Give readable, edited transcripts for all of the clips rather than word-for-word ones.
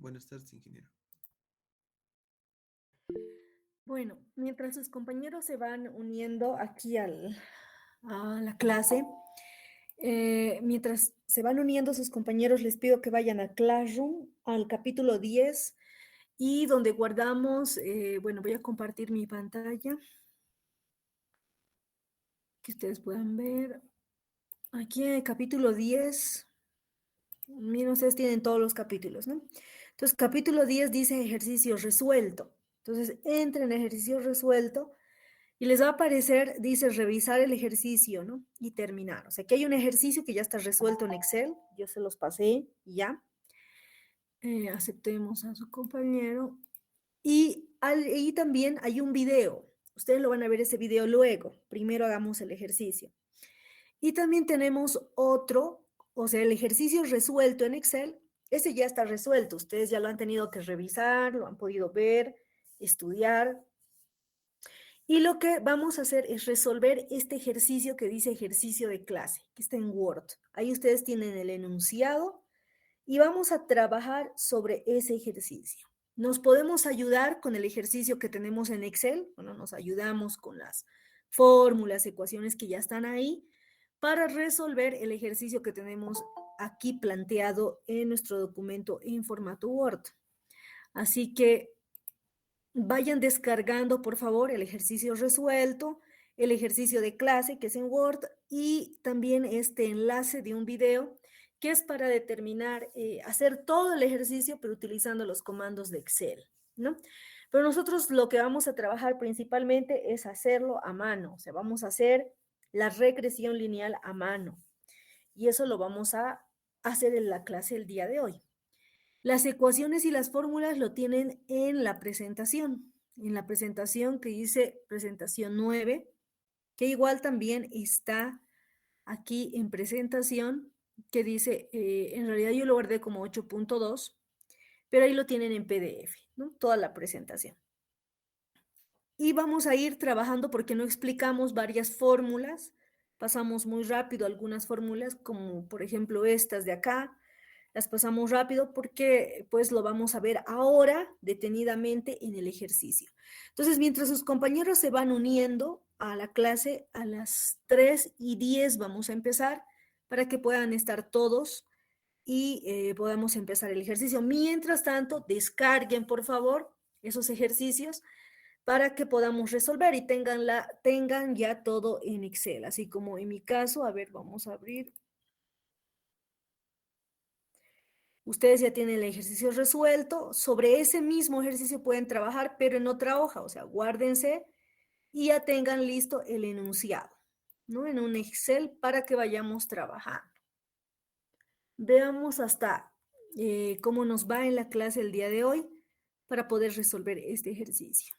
Buenas tardes, ingeniero. Bueno, mientras sus compañeros se van uniendo aquí a la clase, mientras se van uniendo sus compañeros, les pido que vayan a Classroom, al capítulo 10 y donde guardamos, bueno, voy a compartir mi pantalla, que ustedes puedan ver. Aquí en el capítulo 10, miren, ustedes tienen todos los capítulos, ¿no? Entonces, capítulo 10 dice ejercicio resuelto. Entonces, entren en ejercicio resuelto. Y les va a aparecer, dice, revisar el ejercicio, ¿no? Y terminar. O sea, que hay un ejercicio que ya está resuelto en Excel. Yo se los pasé y ya. Aceptemos a su compañero. Y ahí también hay un video. Ustedes lo van a ver ese video luego. Primero hagamos el ejercicio. Y también tenemos otro, o sea, el ejercicio resuelto en Excel. Ese ya está resuelto. Ustedes ya lo han tenido que revisar, lo han podido ver, estudiar. Y lo que vamos a hacer es resolver este ejercicio que dice ejercicio de clase, que está en Word. Ahí ustedes tienen el enunciado y vamos a trabajar sobre ese ejercicio. Nos podemos ayudar con el ejercicio que tenemos en Excel, bueno, nos ayudamos con las fórmulas, ecuaciones que ya están ahí para resolver el ejercicio que tenemos aquí planteado en nuestro documento en formato Word. Así que vayan descargando, por favor, el ejercicio resuelto, el ejercicio de clase que es en Word y también este enlace de un video que es para determinar, hacer todo el ejercicio, pero utilizando los comandos de Excel, ¿no? Pero nosotros lo que vamos a trabajar principalmente es hacerlo a mano, o sea, vamos a hacer la regresión lineal a mano y eso lo vamos a hacer en la clase el día de hoy. Las ecuaciones y las fórmulas lo tienen en la presentación que dice presentación 9, que igual también está aquí en presentación, que dice, en realidad yo lo guardé como 8.2, pero ahí lo tienen en PDF, ¿no? Toda la presentación. Y vamos a ir trabajando porque no explicamos varias fórmulas, pasamos muy rápido algunas fórmulas, como por ejemplo estas de acá, las pasamos rápido porque pues lo vamos a ver ahora detenidamente en el ejercicio. Entonces, mientras sus compañeros se van uniendo a la clase, a las 3:10 vamos a empezar para que puedan estar todos y podamos empezar el ejercicio. Mientras tanto, descarguen por favor esos ejercicios para que podamos resolver y tengan ya todo en Excel, así como en mi caso, a ver, vamos a abrir. Ustedes ya tienen el ejercicio resuelto, sobre ese mismo ejercicio pueden trabajar, pero en otra hoja, o sea, guárdense y ya tengan listo el enunciado, ¿no? En un Excel para que vayamos trabajando. Veamos hasta cómo nos va en la clase el día de hoy para poder resolver este ejercicio.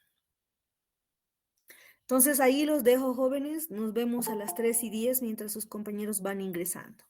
Entonces ahí los dejo, jóvenes. Nos vemos a las 3:10 mientras sus compañeros van ingresando.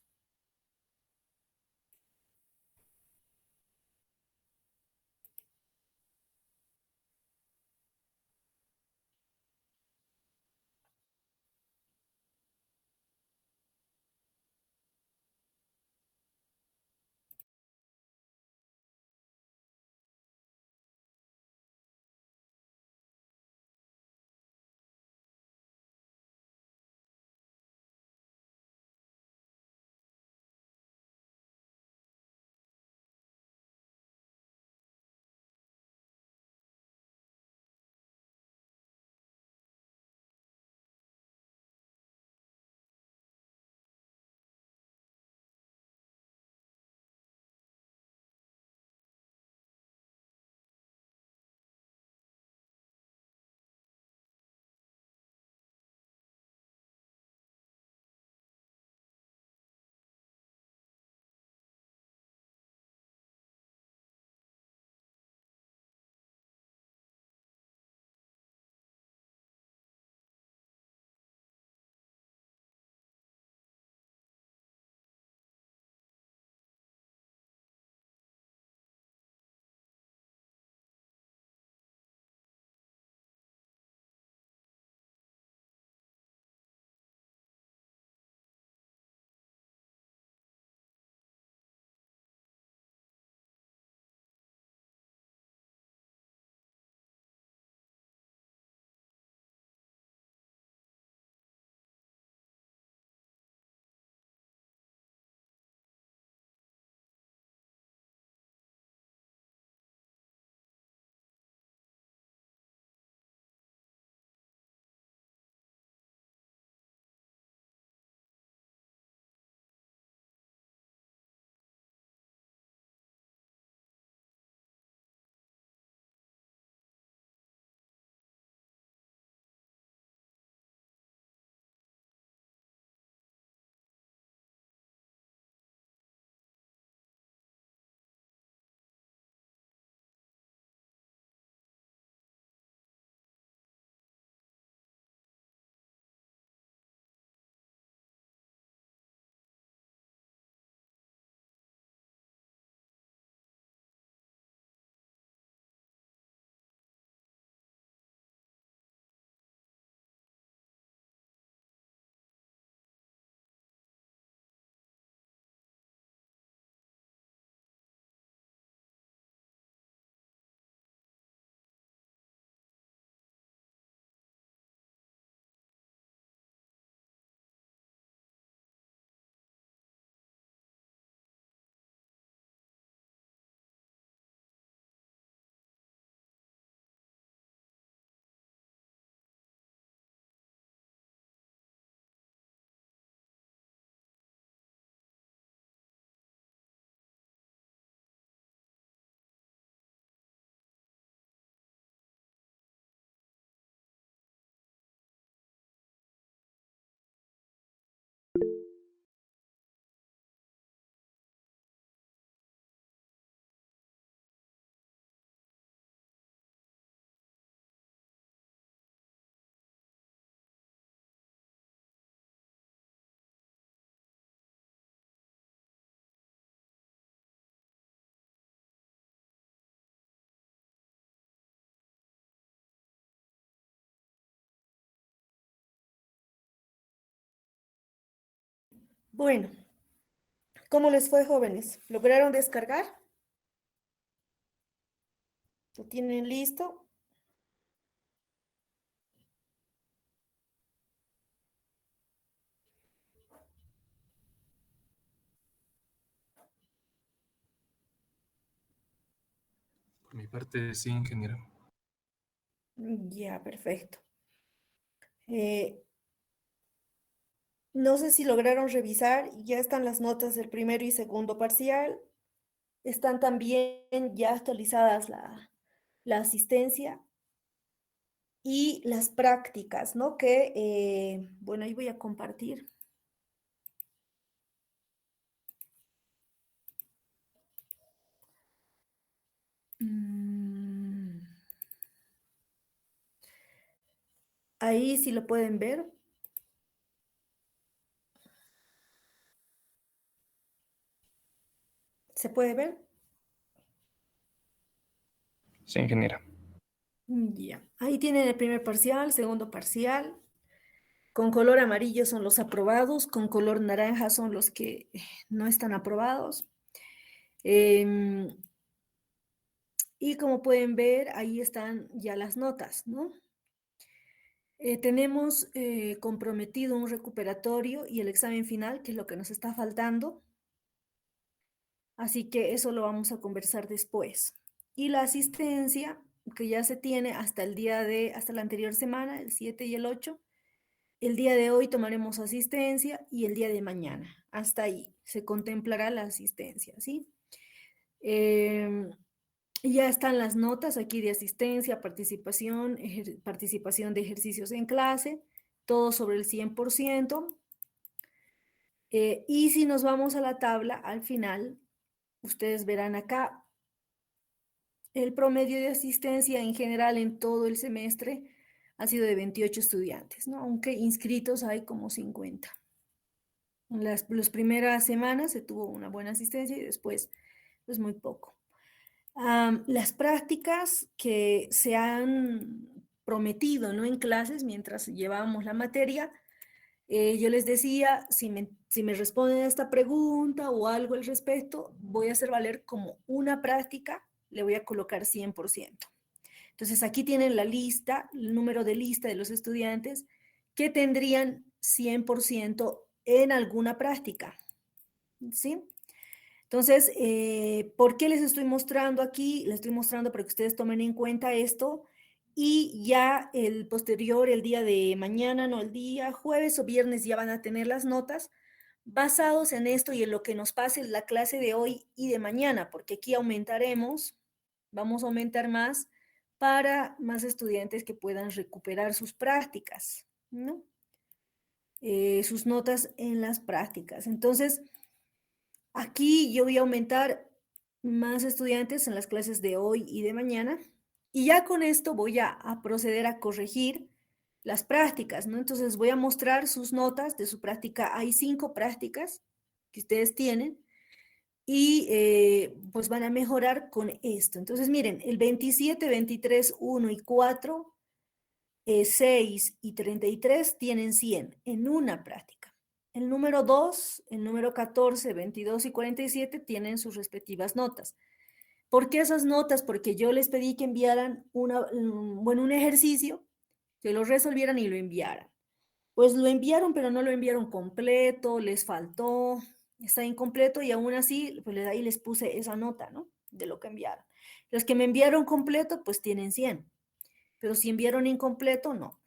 Bueno, ¿cómo les fue, jóvenes? ¿Lograron descargar? ¿Lo tienen listo? Por mi parte, sí, ingeniero. Ya, perfecto. Eh, no sé si lograron revisar, ya están las notas del primero y segundo parcial. Están también ya actualizadas la asistencia y las prácticas, ¿no? Bueno, ahí voy a compartir. Mm, ahí sí lo pueden ver. ¿Se puede ver? Sí, ingeniera. Ya. Ahí tienen el primer parcial, segundo parcial. Con color amarillo son los aprobados, con color naranja son los que no están aprobados. Em, y como pueden ver, ahí están ya las notas, ¿no? Tenemos comprometido un recuperatorio y el examen final, que es lo que nos está faltando. Así que eso lo vamos a conversar después. Y la asistencia, que ya se tiene hasta la anterior semana, el 7 y el 8. El día de hoy tomaremos asistencia y el día de mañana. Hasta ahí se contemplará la asistencia, ¿sí? Em, ya están las notas aquí de asistencia, participación de ejercicios en clase, todo sobre el 100%. Y si nos vamos a la tabla, al final, ustedes verán acá el promedio de asistencia en general en todo el semestre ha sido de 28 estudiantes, ¿no? Aunque inscritos hay como 50. Las primeras semanas se tuvo una buena asistencia y después, pues muy poco. Las prácticas que se han prometido, ¿no? En clases mientras llevábamos la materia, yo les decía, si me responden a esta pregunta o algo al respecto, voy a hacer valer como una práctica, le voy a colocar 100%. Entonces aquí tienen la lista, el número de lista de los estudiantes que tendrían 100% en alguna práctica, ¿sí? Entonces, ¿por qué les estoy mostrando aquí? Les estoy mostrando para que ustedes tomen en cuenta esto y ya el día de mañana, no, el día jueves o viernes ya van a tener las notas basados en esto y en lo que nos pase en la clase de hoy y de mañana, porque aquí vamos a aumentar más para más estudiantes que puedan recuperar sus prácticas, ¿no? Sus notas en las prácticas. Entonces, aquí yo voy a aumentar más estudiantes en las clases de hoy y de mañana. Y ya con esto voy a proceder a corregir las prácticas, ¿no? Entonces voy a mostrar sus notas de su práctica. Hay 5 prácticas que ustedes tienen y pues van a mejorar con esto. Entonces miren, el 27, 23, 1 y 4, 6 y 33 tienen 100 en una práctica. El número 2, el número 14, 22 y 47 tienen sus respectivas notas. ¿Por qué esas notas? Porque yo les pedí que enviaran un ejercicio, que lo resolvieran y lo enviaran. Pues lo enviaron, pero no lo enviaron completo, les faltó, está incompleto y aún así, pues ahí les puse esa nota, ¿no? De lo que enviaron. Los que me enviaron completo, pues tienen 100, pero si enviaron incompleto, no.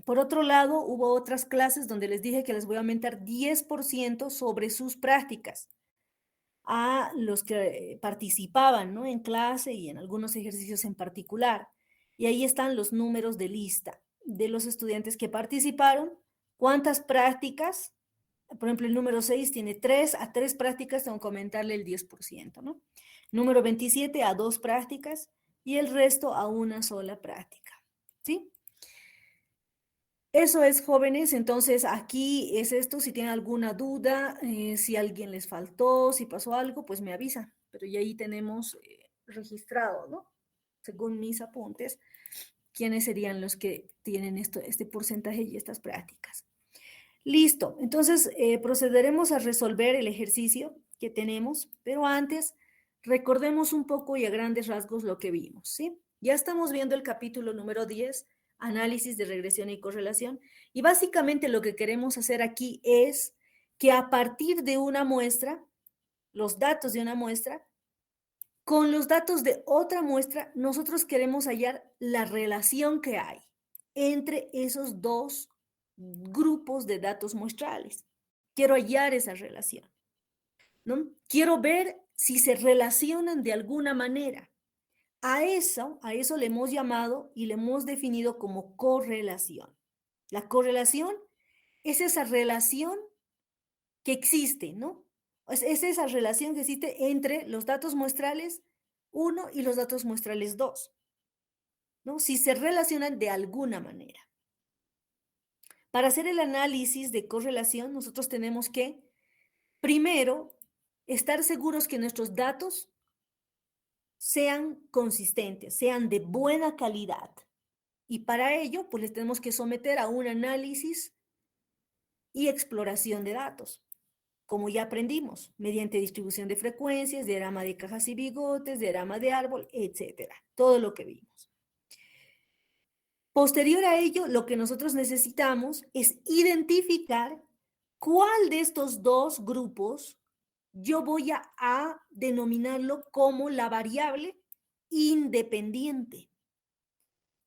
Por otro lado, hubo otras clases donde les dije que les voy a aumentar 10% sobre sus prácticas a los que participaban, ¿no? En clase y en algunos ejercicios en particular. Y ahí están los números de lista de los estudiantes que participaron, cuántas prácticas, por ejemplo, el número 6 tiene 3 prácticas, tengo que aumentarle el 10%, ¿no? Número 27 a 2 prácticas y el resto a una sola práctica, ¿sí? Eso es, jóvenes. Entonces, aquí es esto. Si tienen alguna duda, si alguien les faltó, si pasó algo, pues me avisa. Pero ya ahí tenemos registrado, ¿no? Según mis apuntes, quiénes serían los que tienen este porcentaje y estas prácticas. Listo, entonces procederemos a resolver el ejercicio que tenemos, pero antes recordemos un poco y a grandes rasgos lo que vimos, ¿sí? Ya estamos viendo el capítulo número 10, análisis de regresión y correlación, y básicamente lo que queremos hacer aquí es que a partir de una muestra, los datos de una muestra, con los datos de otra muestra, nosotros queremos hallar la relación que hay entre esos dos grupos de datos muestrales. Quiero hallar esa relación, ¿no? Quiero ver si se relacionan de alguna manera. A eso le hemos llamado y le hemos definido como correlación. La correlación es esa relación que existe, ¿no? Es esa relación que existe entre los datos muestrales 1 y los datos muestrales 2, ¿no? Si se relacionan de alguna manera. Para hacer el análisis de correlación, nosotros tenemos que, primero, estar seguros que nuestros datos sean consistentes, sean de buena calidad. Y para ello, pues les tenemos que someter a un análisis y exploración de datos, como ya aprendimos, mediante distribución de frecuencias, diagrama de cajas y bigotes, diagrama de árbol, etcétera. Todo lo que vimos. Posterior a ello, lo que nosotros necesitamos es identificar cuál de estos dos grupos yo voy a denominarlo como la variable independiente.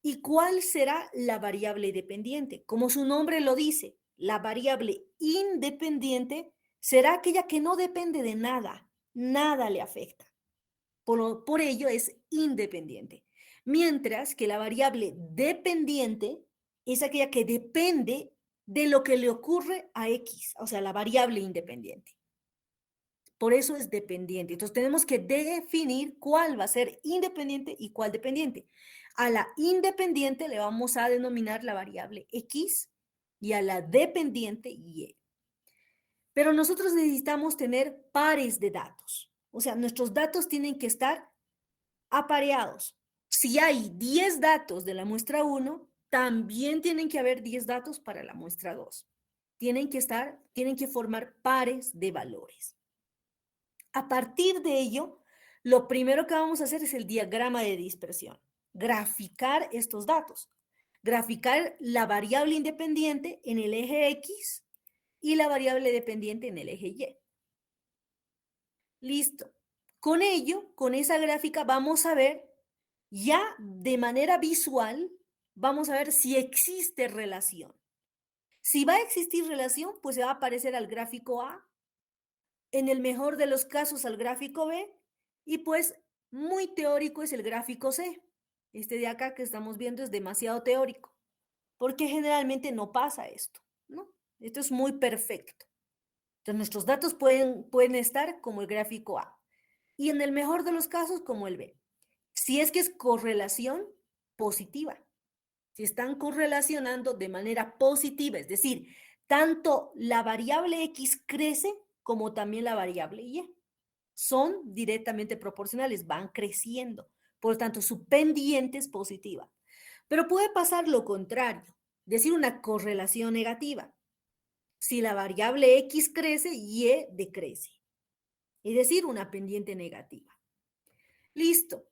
¿Y cuál será la variable dependiente? Como su nombre lo dice, la variable independiente será aquella que no depende de nada, nada le afecta. Por ello es independiente. Mientras que la variable dependiente es aquella que depende de lo que le ocurre a X, o sea, la variable independiente. Por eso es dependiente. Entonces tenemos que definir cuál va a ser independiente y cuál dependiente. A la independiente le vamos a denominar la variable X y a la dependiente Y. Pero nosotros necesitamos tener pares de datos. O sea, nuestros datos tienen que estar apareados. Si hay 10 datos de la muestra 1, también tienen que haber 10 datos para la muestra 2. Tienen que formar pares de valores. A partir de ello, lo primero que vamos a hacer es el diagrama de dispersión. Graficar estos datos. Graficar la variable independiente en el eje X y la variable dependiente en el eje Y. Listo. Con ello, con esa gráfica, vamos a ver ya de manera visual, vamos a ver si existe relación. Si va a existir relación, pues se va a aparecer al gráfico A, en el mejor de los casos al gráfico B, y pues muy teórico es el gráfico C. Este de acá que estamos viendo es demasiado teórico, porque generalmente no pasa esto, ¿no? Esto es muy perfecto. Entonces nuestros datos pueden estar como el gráfico A, y en el mejor de los casos como el B. Si es que es correlación positiva, si están correlacionando de manera positiva, es decir, tanto la variable X crece como también la variable Y. Son directamente proporcionales, van creciendo. Por lo tanto, su pendiente es positiva. Pero puede pasar lo contrario, decir una correlación negativa. Si la variable X crece, Y decrece. Es decir, una pendiente negativa. Listo.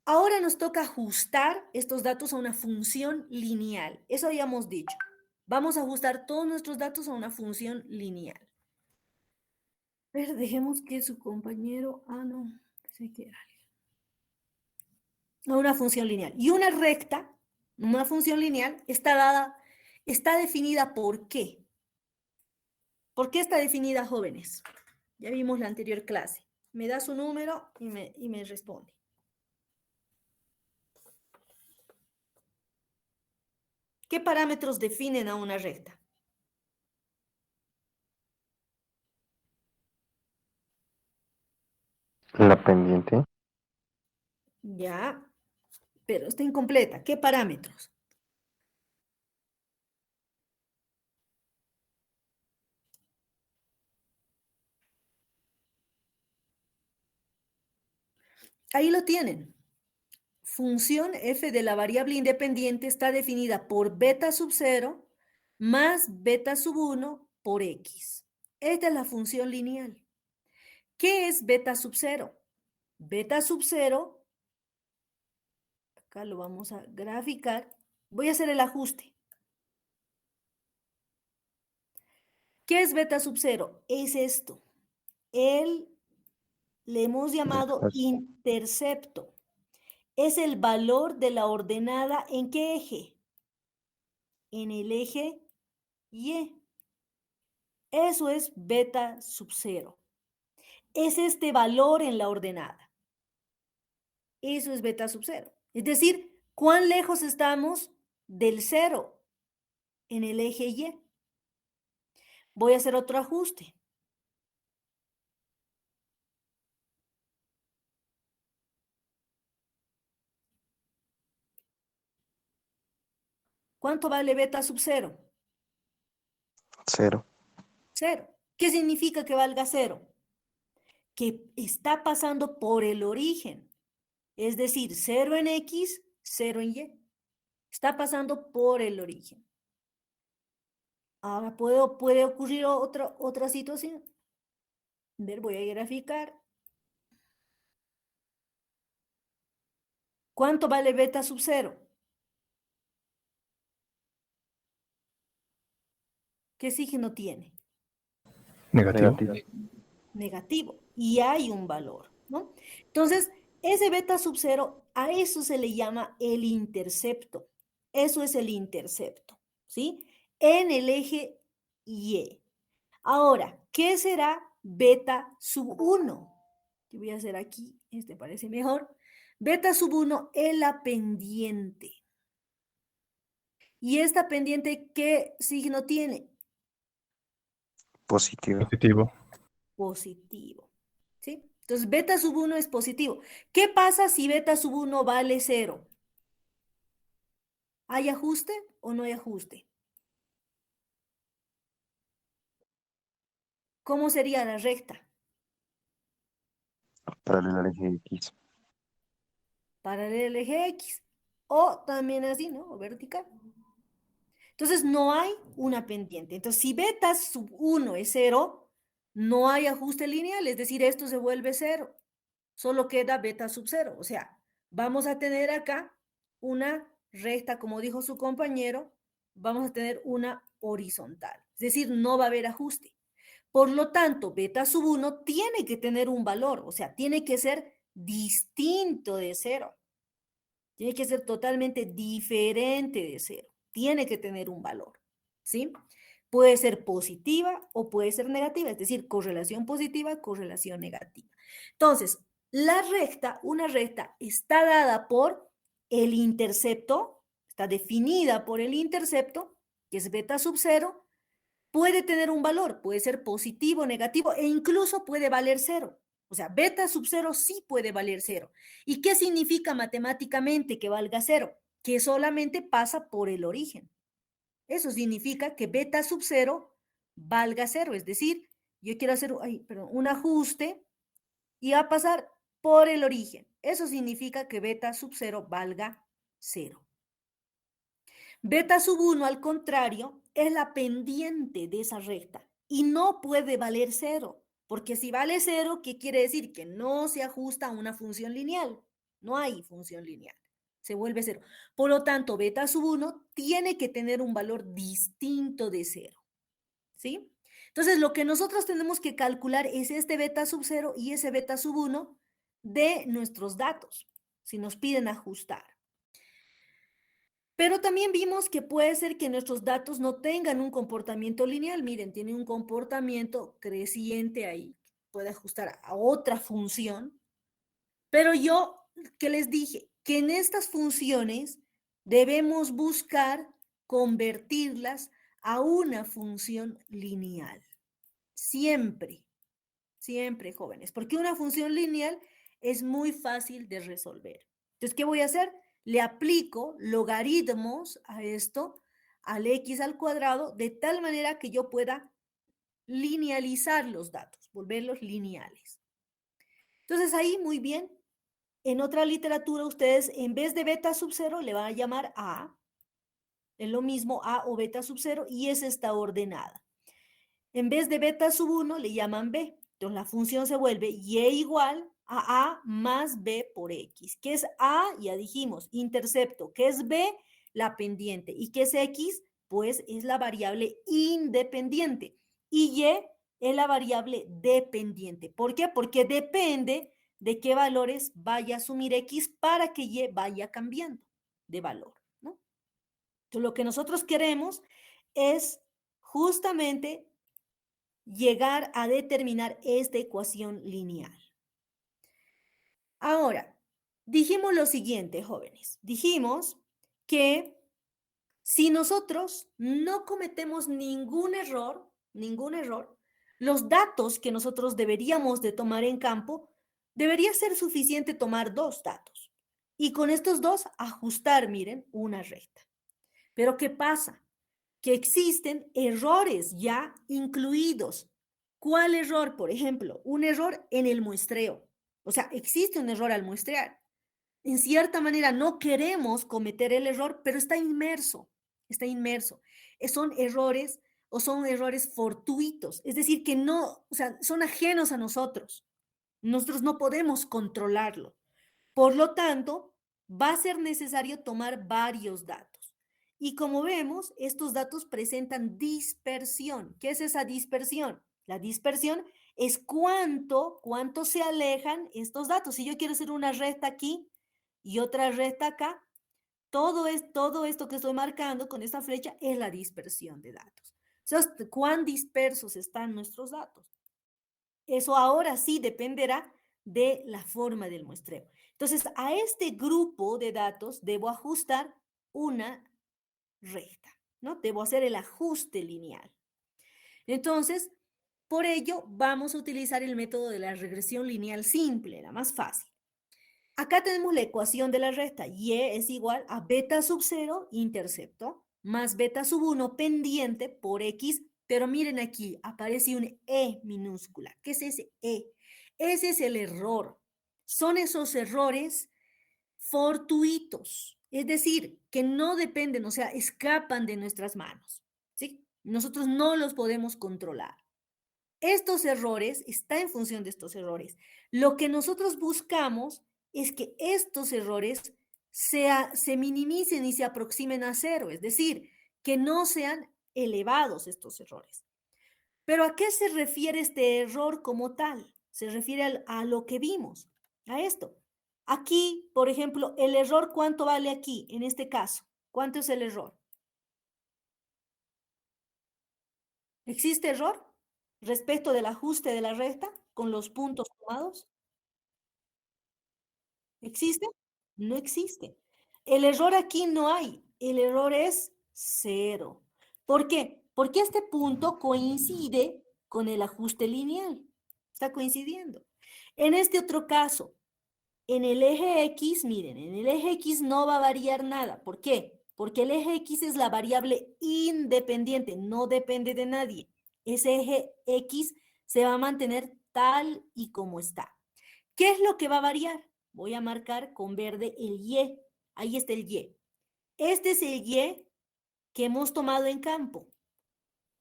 Ahora nos toca ajustar estos datos a una función lineal. Eso habíamos dicho. Vamos a ajustar todos nuestros datos a una función lineal. A ver, dejemos que su compañero... no, pensé que era a una función lineal. Y una recta, una función lineal, está definida ¿por qué? ¿Por qué está definida, jóvenes? Ya vimos la anterior clase. Me da su número y me responde. ¿Qué parámetros definen a una recta? La pendiente, Ya, pero está incompleta. ¿Qué parámetros? Ahí lo tienen. Función f de la variable independiente está definida por beta sub 0 más beta sub 1 por X. Esta es la función lineal. ¿Qué es beta sub 0? Beta sub 0, acá lo vamos a graficar. Voy a hacer el ajuste. ¿Qué es beta sub 0? Es esto. Le hemos llamado intercepto. Es el valor de la ordenada ¿en qué eje? En el eje Y. Eso es beta sub 0. Es este valor en la ordenada. Eso es beta sub 0. Es decir, ¿cuán lejos estamos del 0 en el eje Y? Voy a hacer otro ajuste. ¿Cuánto vale beta sub 0? 0. 0. ¿Qué significa que valga 0? Que está pasando por el origen. Es decir, 0 en X, 0 en Y. Está pasando por el origen. Ahora puede ocurrir otra situación. Ver, voy a graficar. ¿Cuánto vale beta sub 0? ¿Qué signo tiene? Negativo. Negativo. Y hay un valor, ¿no? Entonces, ese beta sub 0, a eso se le llama el intercepto. Eso es el intercepto, ¿sí? En el eje Y. Ahora, ¿qué será beta sub 1? Yo voy a hacer aquí, este parece mejor. Beta sub 1 es la pendiente. ¿Y esta pendiente qué signo tiene? Positivo. Positivo. Positivo, ¿sí? Entonces, beta sub 1 es positivo. ¿Qué pasa si beta sub 1 vale 0? ¿Hay ajuste o no hay ajuste? ¿Cómo sería la recta? Paralela al eje X. Paralela al eje X. O también así, ¿no? O vertical. Entonces, no hay una pendiente. Entonces, si beta sub 1 es 0, no hay ajuste lineal, es decir, esto se vuelve 0. Solo queda beta sub 0. O sea, vamos a tener acá una recta, como dijo su compañero, vamos a tener una horizontal. Es decir, no va a haber ajuste. Por lo tanto, beta sub 1 tiene que tener un valor, o sea, tiene que ser distinto de 0. Tiene que ser totalmente diferente de 0. Tiene que tener un valor, ¿sí? Puede ser positiva o puede ser negativa, es decir, correlación positiva, correlación negativa. Entonces, una recta está dada por el intercepto, está definida por el intercepto, que es beta sub 0, puede tener un valor, puede ser positivo, negativo e incluso puede valer 0. O sea, beta sub 0 sí puede valer 0. ¿Y qué significa matemáticamente que valga 0? Que solamente pasa por el origen. Eso significa que beta sub 0 valga 0. Es decir, yo quiero hacer un ajuste y va a pasar por el origen. Eso significa que beta sub 0 valga 0. Beta sub 1, al contrario, es la pendiente de esa recta y no puede valer 0, porque si vale 0, ¿qué quiere decir? Que no se ajusta a una función lineal. No hay función lineal. Se vuelve 0. Por lo tanto, beta sub 1 tiene que tener un valor distinto de 0. ¿Sí? Entonces, lo que nosotros tenemos que calcular es este beta sub 0 y ese beta sub 1 de nuestros datos, si nos piden ajustar. Pero también vimos que puede ser que nuestros datos no tengan un comportamiento lineal. Miren, tiene un comportamiento creciente ahí. Puede ajustar a otra función. Pero yo, ¿qué les dije? Que en estas funciones debemos buscar convertirlas a una función lineal. Siempre, siempre, jóvenes. Porque una función lineal es muy fácil de resolver. Entonces, ¿qué voy a hacer? Le aplico logaritmos a esto, al x al cuadrado, de tal manera que yo pueda linealizar los datos, volverlos lineales. Entonces ahí, muy bien, en otra literatura ustedes en vez de beta sub 0 le van a llamar a, es lo mismo a o beta sub 0 y es esta ordenada. En vez de beta sub 1 le llaman b. Entonces la función se vuelve y igual a más b por x. ¿Qué es a? Ya dijimos, intercepto. ¿Qué es b? La pendiente. ¿Y qué es x? Pues es la variable independiente. Y y es la variable dependiente. ¿Por qué? Porque depende de qué valores vaya a asumir x para que y vaya cambiando de valor, ¿no? Entonces, lo que nosotros queremos es justamente llegar a determinar esta ecuación lineal. Ahora, dijimos lo siguiente, jóvenes. Dijimos que si nosotros no cometemos ningún error, los datos que nosotros deberíamos de tomar en campo, debería ser suficiente tomar 2 datos. Y con estos 2 ajustar, miren, una recta. Pero ¿qué pasa? Que existen errores ya incluidos. ¿Cuál error? Por ejemplo, un error en el muestreo. O sea, existe un error al muestrear. En cierta manera no queremos cometer el error, pero está inmerso, está inmerso. Son errores o son errores fortuitos, es decir, que no, o sea, son ajenos a nosotros. Nosotros no podemos controlarlo. Por lo tanto, va a ser necesario tomar varios datos. Y como vemos, estos datos presentan dispersión. ¿Qué es esa dispersión? La dispersión es cuánto se alejan estos datos. Si yo quiero hacer una recta aquí y otra recta acá, todo esto que estoy marcando con esta flecha es la dispersión de datos. Entonces, ¿cuán dispersos están nuestros datos? Eso ahora sí dependerá de la forma del muestreo. Entonces, a este grupo de datos debo ajustar una recta, ¿no? Debo hacer el ajuste lineal. Entonces, por ello, vamos a utilizar el método de la regresión lineal simple, la más fácil. Acá tenemos la ecuación de la recta. Y es igual a beta sub 0, intercepto, más beta sub 1, pendiente, por x. Pero miren aquí, aparece un e minúscula. ¿Qué es ese e? Ese es el error. Son esos errores fortuitos. Es decir, que no dependen, o sea, escapan de nuestras manos. ¿Sí? Nosotros no los podemos controlar. Estos errores, está en función de estos errores. Lo que nosotros buscamos es que estos errores se minimicen y se aproximen a cero, es decir, que no sean elevados estos errores. Pero ¿a qué se refiere este error como tal? Se refiere a lo que vimos, a esto. Aquí, por ejemplo, el error, ¿cuánto vale aquí en este caso? ¿Cuánto es el error? ¿Existe error respecto del ajuste de la recta con los puntos tomados? ¿Existe? No existe. El error aquí no hay. El error es 0. ¿Por qué? Porque este punto coincide con el ajuste lineal. Está coincidiendo. En este otro caso, en el eje X, miren, en el eje X no va a variar nada. ¿Por qué? Porque el eje X es la variable independiente, no depende de nadie. Ese eje X se va a mantener tal y como está. ¿Qué es lo que va a variar? Voy a marcar con verde el Y. Ahí está el Y. Este es el Y que hemos tomado en campo.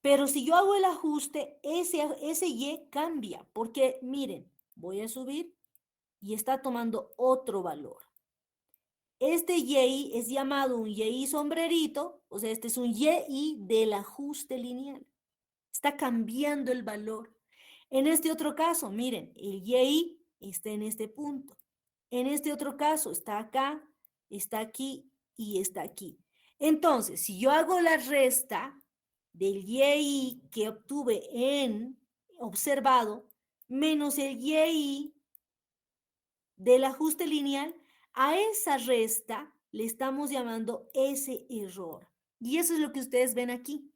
Pero si yo hago el ajuste, ese Y cambia. Porque, miren, voy a subir y está tomando otro valor. Este Y es llamado un Y sombrerito, o sea, este es un Y del ajuste lineal. Está cambiando el valor. En este otro caso, miren, el Y está en este punto. En este otro caso, está acá, está aquí y está aquí. Entonces, si yo hago la resta del Y que obtuve en observado, menos el Y del ajuste lineal, a esa resta le estamos llamando ese error. Y eso es lo que ustedes ven aquí.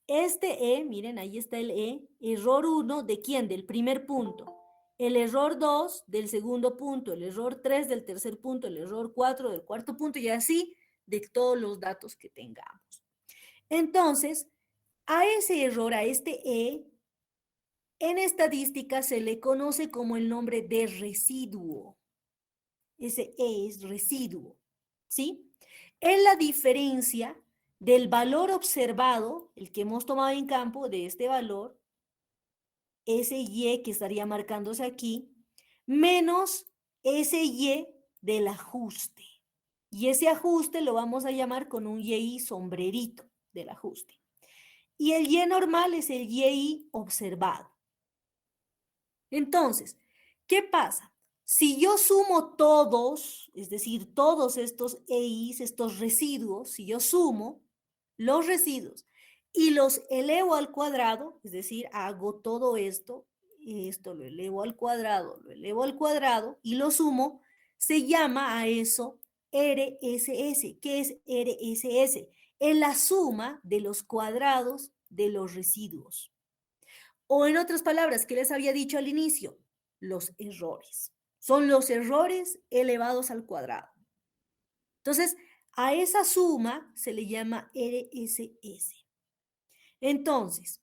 Este E, miren, ahí está el E, error 1, ¿de quién? Del primer punto. El error 2 del segundo punto, el error 3 del tercer punto, el error 4 del cuarto punto y así de todos los datos que tengamos. Entonces, a ese error, a este E, en estadística se le conoce como el nombre de residuo. Ese E es residuo, ¿sí? Es la diferencia del valor observado, el que hemos tomado en campo, de este valor, ese y que estaría marcándose aquí, menos ese y del ajuste. Y ese ajuste lo vamos a llamar con un y sombrerito del ajuste. Y el y normal es el y observado. Entonces, ¿qué pasa? Si yo sumo todos, es decir, todos estos EIs, estos residuos, si yo sumo los residuos y los elevo al cuadrado, es decir, hago todo esto lo elevo al cuadrado y lo sumo, se llama a eso RSS. ¿Qué es RSS? Es la suma de los cuadrados de los residuos. O en otras palabras, ¿qué les había dicho al inicio? Los errores. Son los errores elevados al cuadrado. Entonces, a esa suma se le llama RSS. Entonces,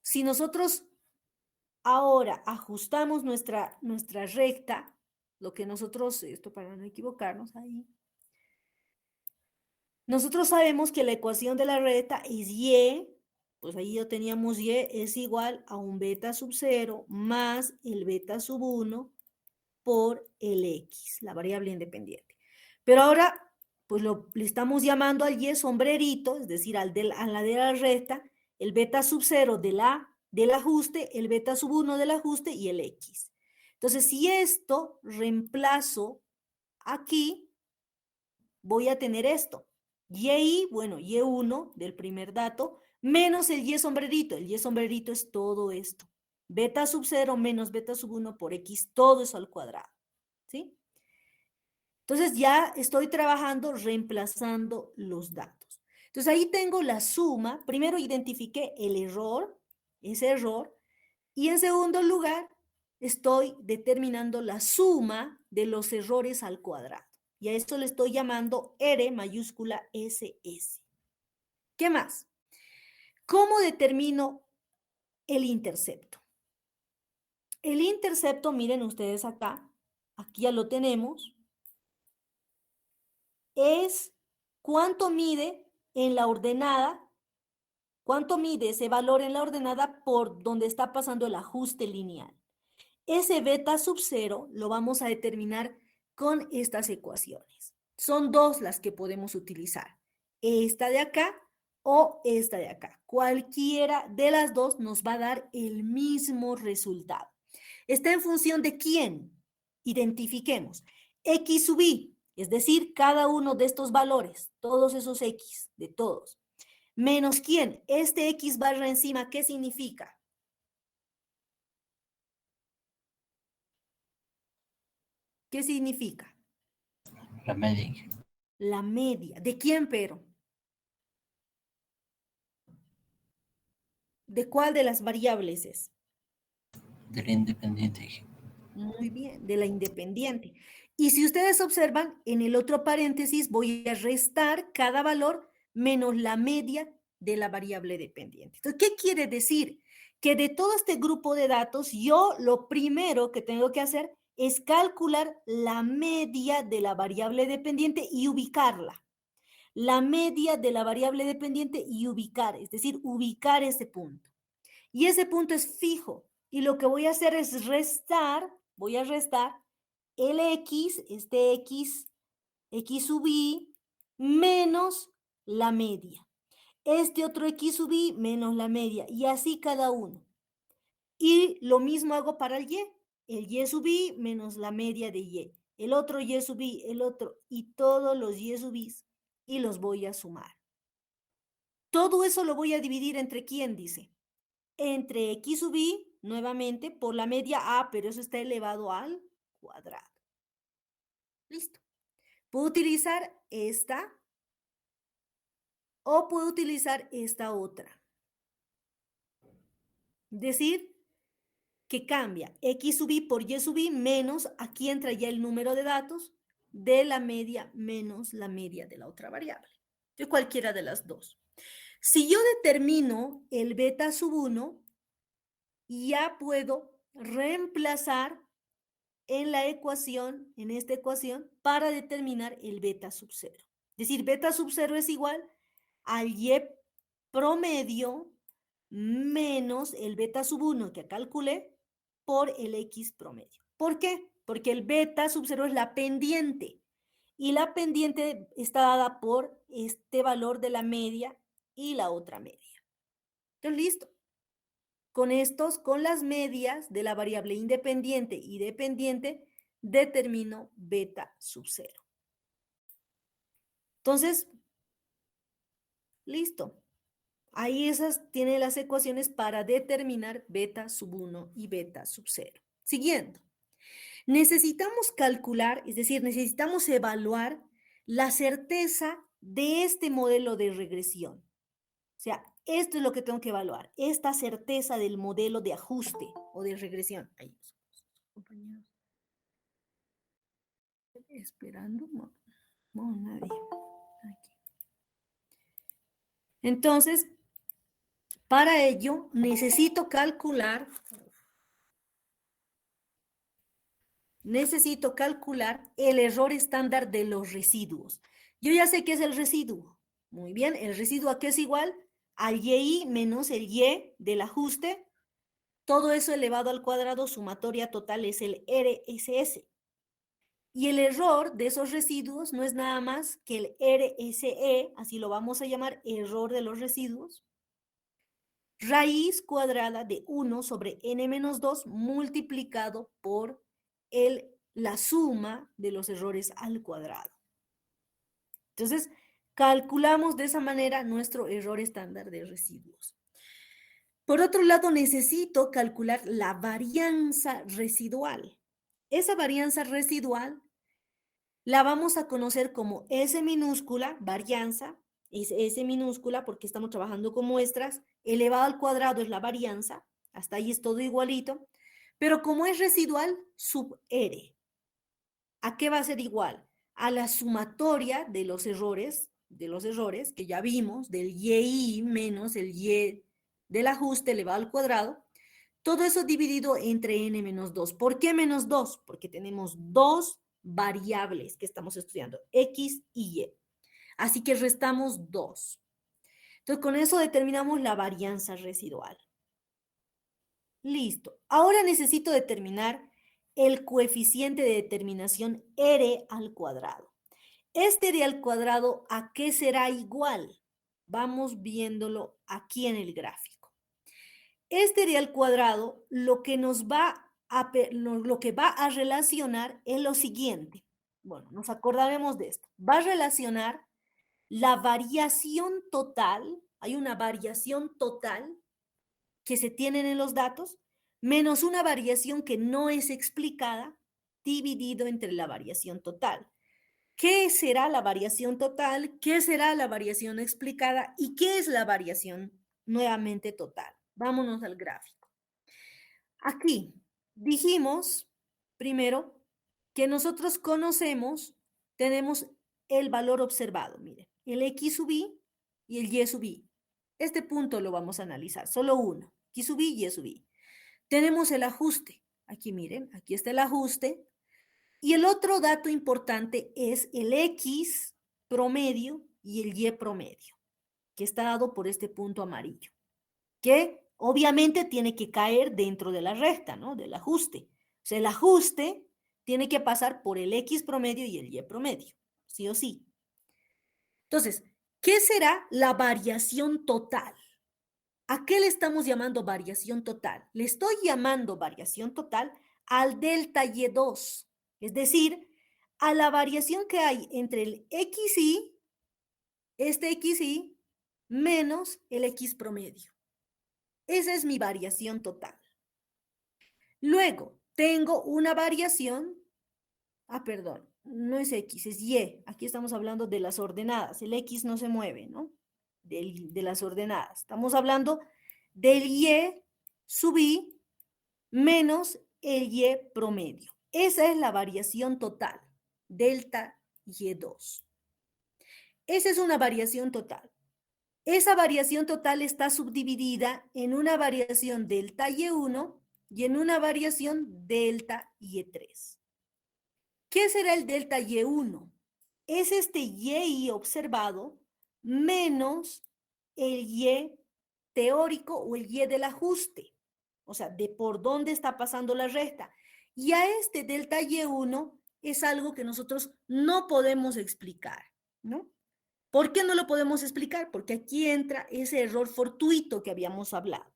si nosotros ahora ajustamos nuestra recta, lo que nosotros, esto para no equivocarnos ahí, nosotros sabemos que la ecuación de la recta es y, pues ahí ya teníamos y es igual a un beta sub 0 más el beta sub 1 por el x, la variable independiente. Pero ahora, pues le estamos llamando al y sombrerito, es decir, a la de la recta, el beta sub 0 del ajuste, el beta sub 1 del ajuste y el x. Entonces, si esto reemplazo aquí, voy a tener esto. Y, bueno, y1 del primer dato, menos el y sombrerito. El y sombrerito es todo esto. Beta sub 0 menos beta sub 1 por x, todo eso al cuadrado. ¿Sí? Entonces ya estoy trabajando reemplazando los datos. Entonces ahí tengo la suma. Primero identifiqué el error, ese error. Y en segundo lugar, estoy determinando la suma de los errores al cuadrado. Y a esto le estoy llamando R mayúscula SS. ¿Qué más? ¿Cómo determino el intercepto? El intercepto, miren ustedes acá, aquí ya lo tenemos, es cuánto mide en la ordenada, cuánto mide ese valor en la ordenada por donde está pasando el ajuste lineal. Ese beta sub 0 lo vamos a determinar con estas ecuaciones. Son dos las que podemos utilizar. Esta de acá o esta de acá. Cualquiera de las dos nos va a dar el mismo resultado. Está en función de quién. Identifiquemos. X sub i, es decir, cada uno de estos valores, todos esos X, de todos. Menos quién. Este X barra encima, ¿qué significa? ¿Qué significa? La media. La media. ¿De quién, pero? ¿De cuál de las variables es? De la independiente. Muy bien, de la independiente. Y si ustedes observan, en el otro paréntesis voy a restar cada valor menos la media de la variable dependiente. Entonces, ¿qué quiere decir? Que de todo este grupo de datos, yo lo primero que tengo que hacer es calcular la media de la variable dependiente y ubicarla. La media de la variable dependiente y ubicar, es decir, ubicar ese punto. Y ese punto es fijo. Y lo que voy a hacer es restar, voy a restar el x, este x sub i, menos la media. Este otro x sub i menos la media. Y así cada uno. Y lo mismo hago para el y sub i menos la media de y. El otro y sub i, el otro, y todos los y sub i's, y los voy a sumar. Todo eso lo voy a dividir entre quién, dice. Entre x sub i, nuevamente, por la media a, pero eso está elevado al cuadrado. Listo. Puedo utilizar esta o puedo utilizar esta otra. Decir que cambia x sub i por y sub i menos, aquí entra ya el número de datos, de la media menos la media de la otra variable. De cualquiera de las dos. Si yo determino el beta sub 1, ya puedo reemplazar en la ecuación, en esta ecuación, para determinar el beta sub 0. Es decir, beta sub 0 es igual al Y promedio menos el beta sub 1 que calculé por el X promedio. ¿Por qué? Porque el beta sub 0 es la pendiente y la pendiente está dada por este valor de la media y la otra media. Entonces, listo. Con las medias de la variable independiente y dependiente, determino beta sub 0. Entonces, listo. Ahí esas tienen las ecuaciones para determinar beta sub 1 y beta sub 0. Siguiendo. Necesitamos calcular, es decir, necesitamos evaluar la certeza de este modelo de regresión. O sea, esto es lo que tengo que evaluar, esta certeza del modelo de ajuste o de regresión. Ahí, compañeros. Esperando, no, nadie. Aquí. Entonces, para ello necesito calcular el error estándar de los residuos. Yo ya sé qué es el residuo. Muy bien, ¿el residuo a qué es igual? Al YI menos el Y del ajuste. Todo eso elevado al cuadrado, sumatoria total es el RSS. Y el error de esos residuos no es nada más que el RSE, así lo vamos a llamar, error de los residuos, raíz cuadrada de 1 sobre n menos 2 multiplicado por la suma de los errores al cuadrado. Entonces, calculamos de esa manera nuestro error estándar de residuos. Por otro lado, necesito calcular la varianza residual. Esa varianza residual la vamos a conocer como S minúscula, varianza, es S minúscula porque estamos trabajando con muestras, elevado al cuadrado es la varianza, hasta ahí es todo igualito, pero como es residual, sub R. ¿A qué va a ser igual? A la sumatoria de los errores que ya vimos, del YI menos el Y del ajuste elevado al cuadrado, todo eso dividido entre n menos 2. ¿Por qué menos 2? Porque tenemos dos variables que estamos estudiando, X y Y. Así que restamos 2. Entonces, con eso determinamos la varianza residual. Listo. Ahora necesito determinar el coeficiente de determinación R al cuadrado. Este R al cuadrado, ¿a qué será igual? Vamos viéndolo aquí en el gráfico. Este R al cuadrado lo que va a relacionar es lo siguiente. Bueno, nos acordaremos de esto. Va a relacionar la variación total, hay una variación total que se tienen en los datos, menos una variación que no es explicada, dividido entre la variación total. ¿Qué será la variación total? ¿Qué será la variación explicada? ¿Y qué es la variación nuevamente total? Vámonos al gráfico. Aquí dijimos, primero, que nosotros tenemos el valor observado, miren, el X sub I y el Y sub I. Este punto lo vamos a analizar, solo uno, X sub I y Y sub I. Tenemos el ajuste, aquí miren, aquí está el ajuste. Y el otro dato importante es el X promedio y el Y promedio, que está dado por este punto amarillo, que obviamente tiene que caer dentro de la recta, ¿no? Del ajuste. O sea, el ajuste tiene que pasar por el X promedio y el Y promedio, sí o sí. Entonces, ¿qué será la variación total? ¿A qué le estamos llamando variación total? Le estoy llamando variación total al delta Y2, es decir, a la variación que hay entre el XY, este XY, menos el X promedio. Esa es mi variación total. Luego, tengo una variación, perdón, no es X, es Y. Aquí estamos hablando de las ordenadas. El X no se mueve, ¿no? De las ordenadas. Estamos hablando del Y sub I menos el Y promedio. Esa es la variación total, delta Y2. Esa es una variación total. Esa variación total está subdividida en una variación delta Y1 y en una variación delta Y3. ¿Qué será el delta Y1? Es este YI observado menos el Y teórico o el Y del ajuste. O sea, de por dónde está pasando la resta. Y a este delta Y1 es algo que nosotros no podemos explicar, ¿no? ¿Por qué no lo podemos explicar? Porque aquí entra ese error fortuito que habíamos hablado,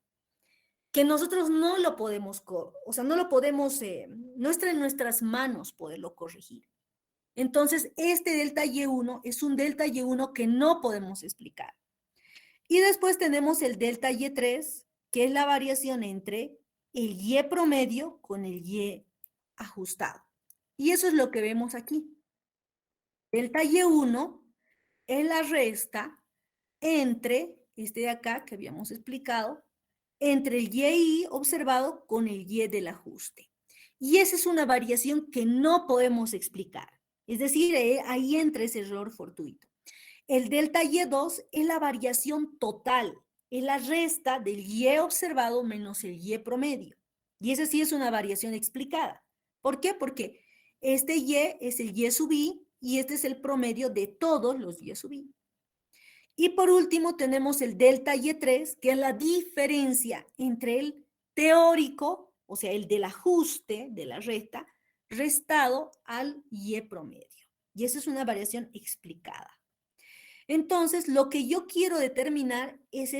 que nosotros no lo podemos, o sea, no lo podemos, no está en nuestras manos poderlo corregir. Entonces, este delta Y1 es un delta Y1 que no podemos explicar. Y después tenemos el delta Y3, que es la variación entre el Y promedio con el Y ajustado. Y eso es lo que vemos aquí. Delta Y1 es la resta entre este de acá que habíamos explicado, entre el YI observado con el Y del ajuste. Y esa es una variación que no podemos explicar. Es decir, ahí entra ese error fortuito. El delta Y2 es la variación total, es la resta del Y observado menos el Y promedio. Y esa sí es una variación explicada. ¿Por qué? Porque este Y es el Y sub I y este es el promedio de todos los Y sub I. Y por último tenemos el delta Y3, que es la diferencia entre el teórico, o sea, el del ajuste de la resta, restado al Y promedio. Y esa es una variación explicada. Entonces, lo que yo quiero determinar es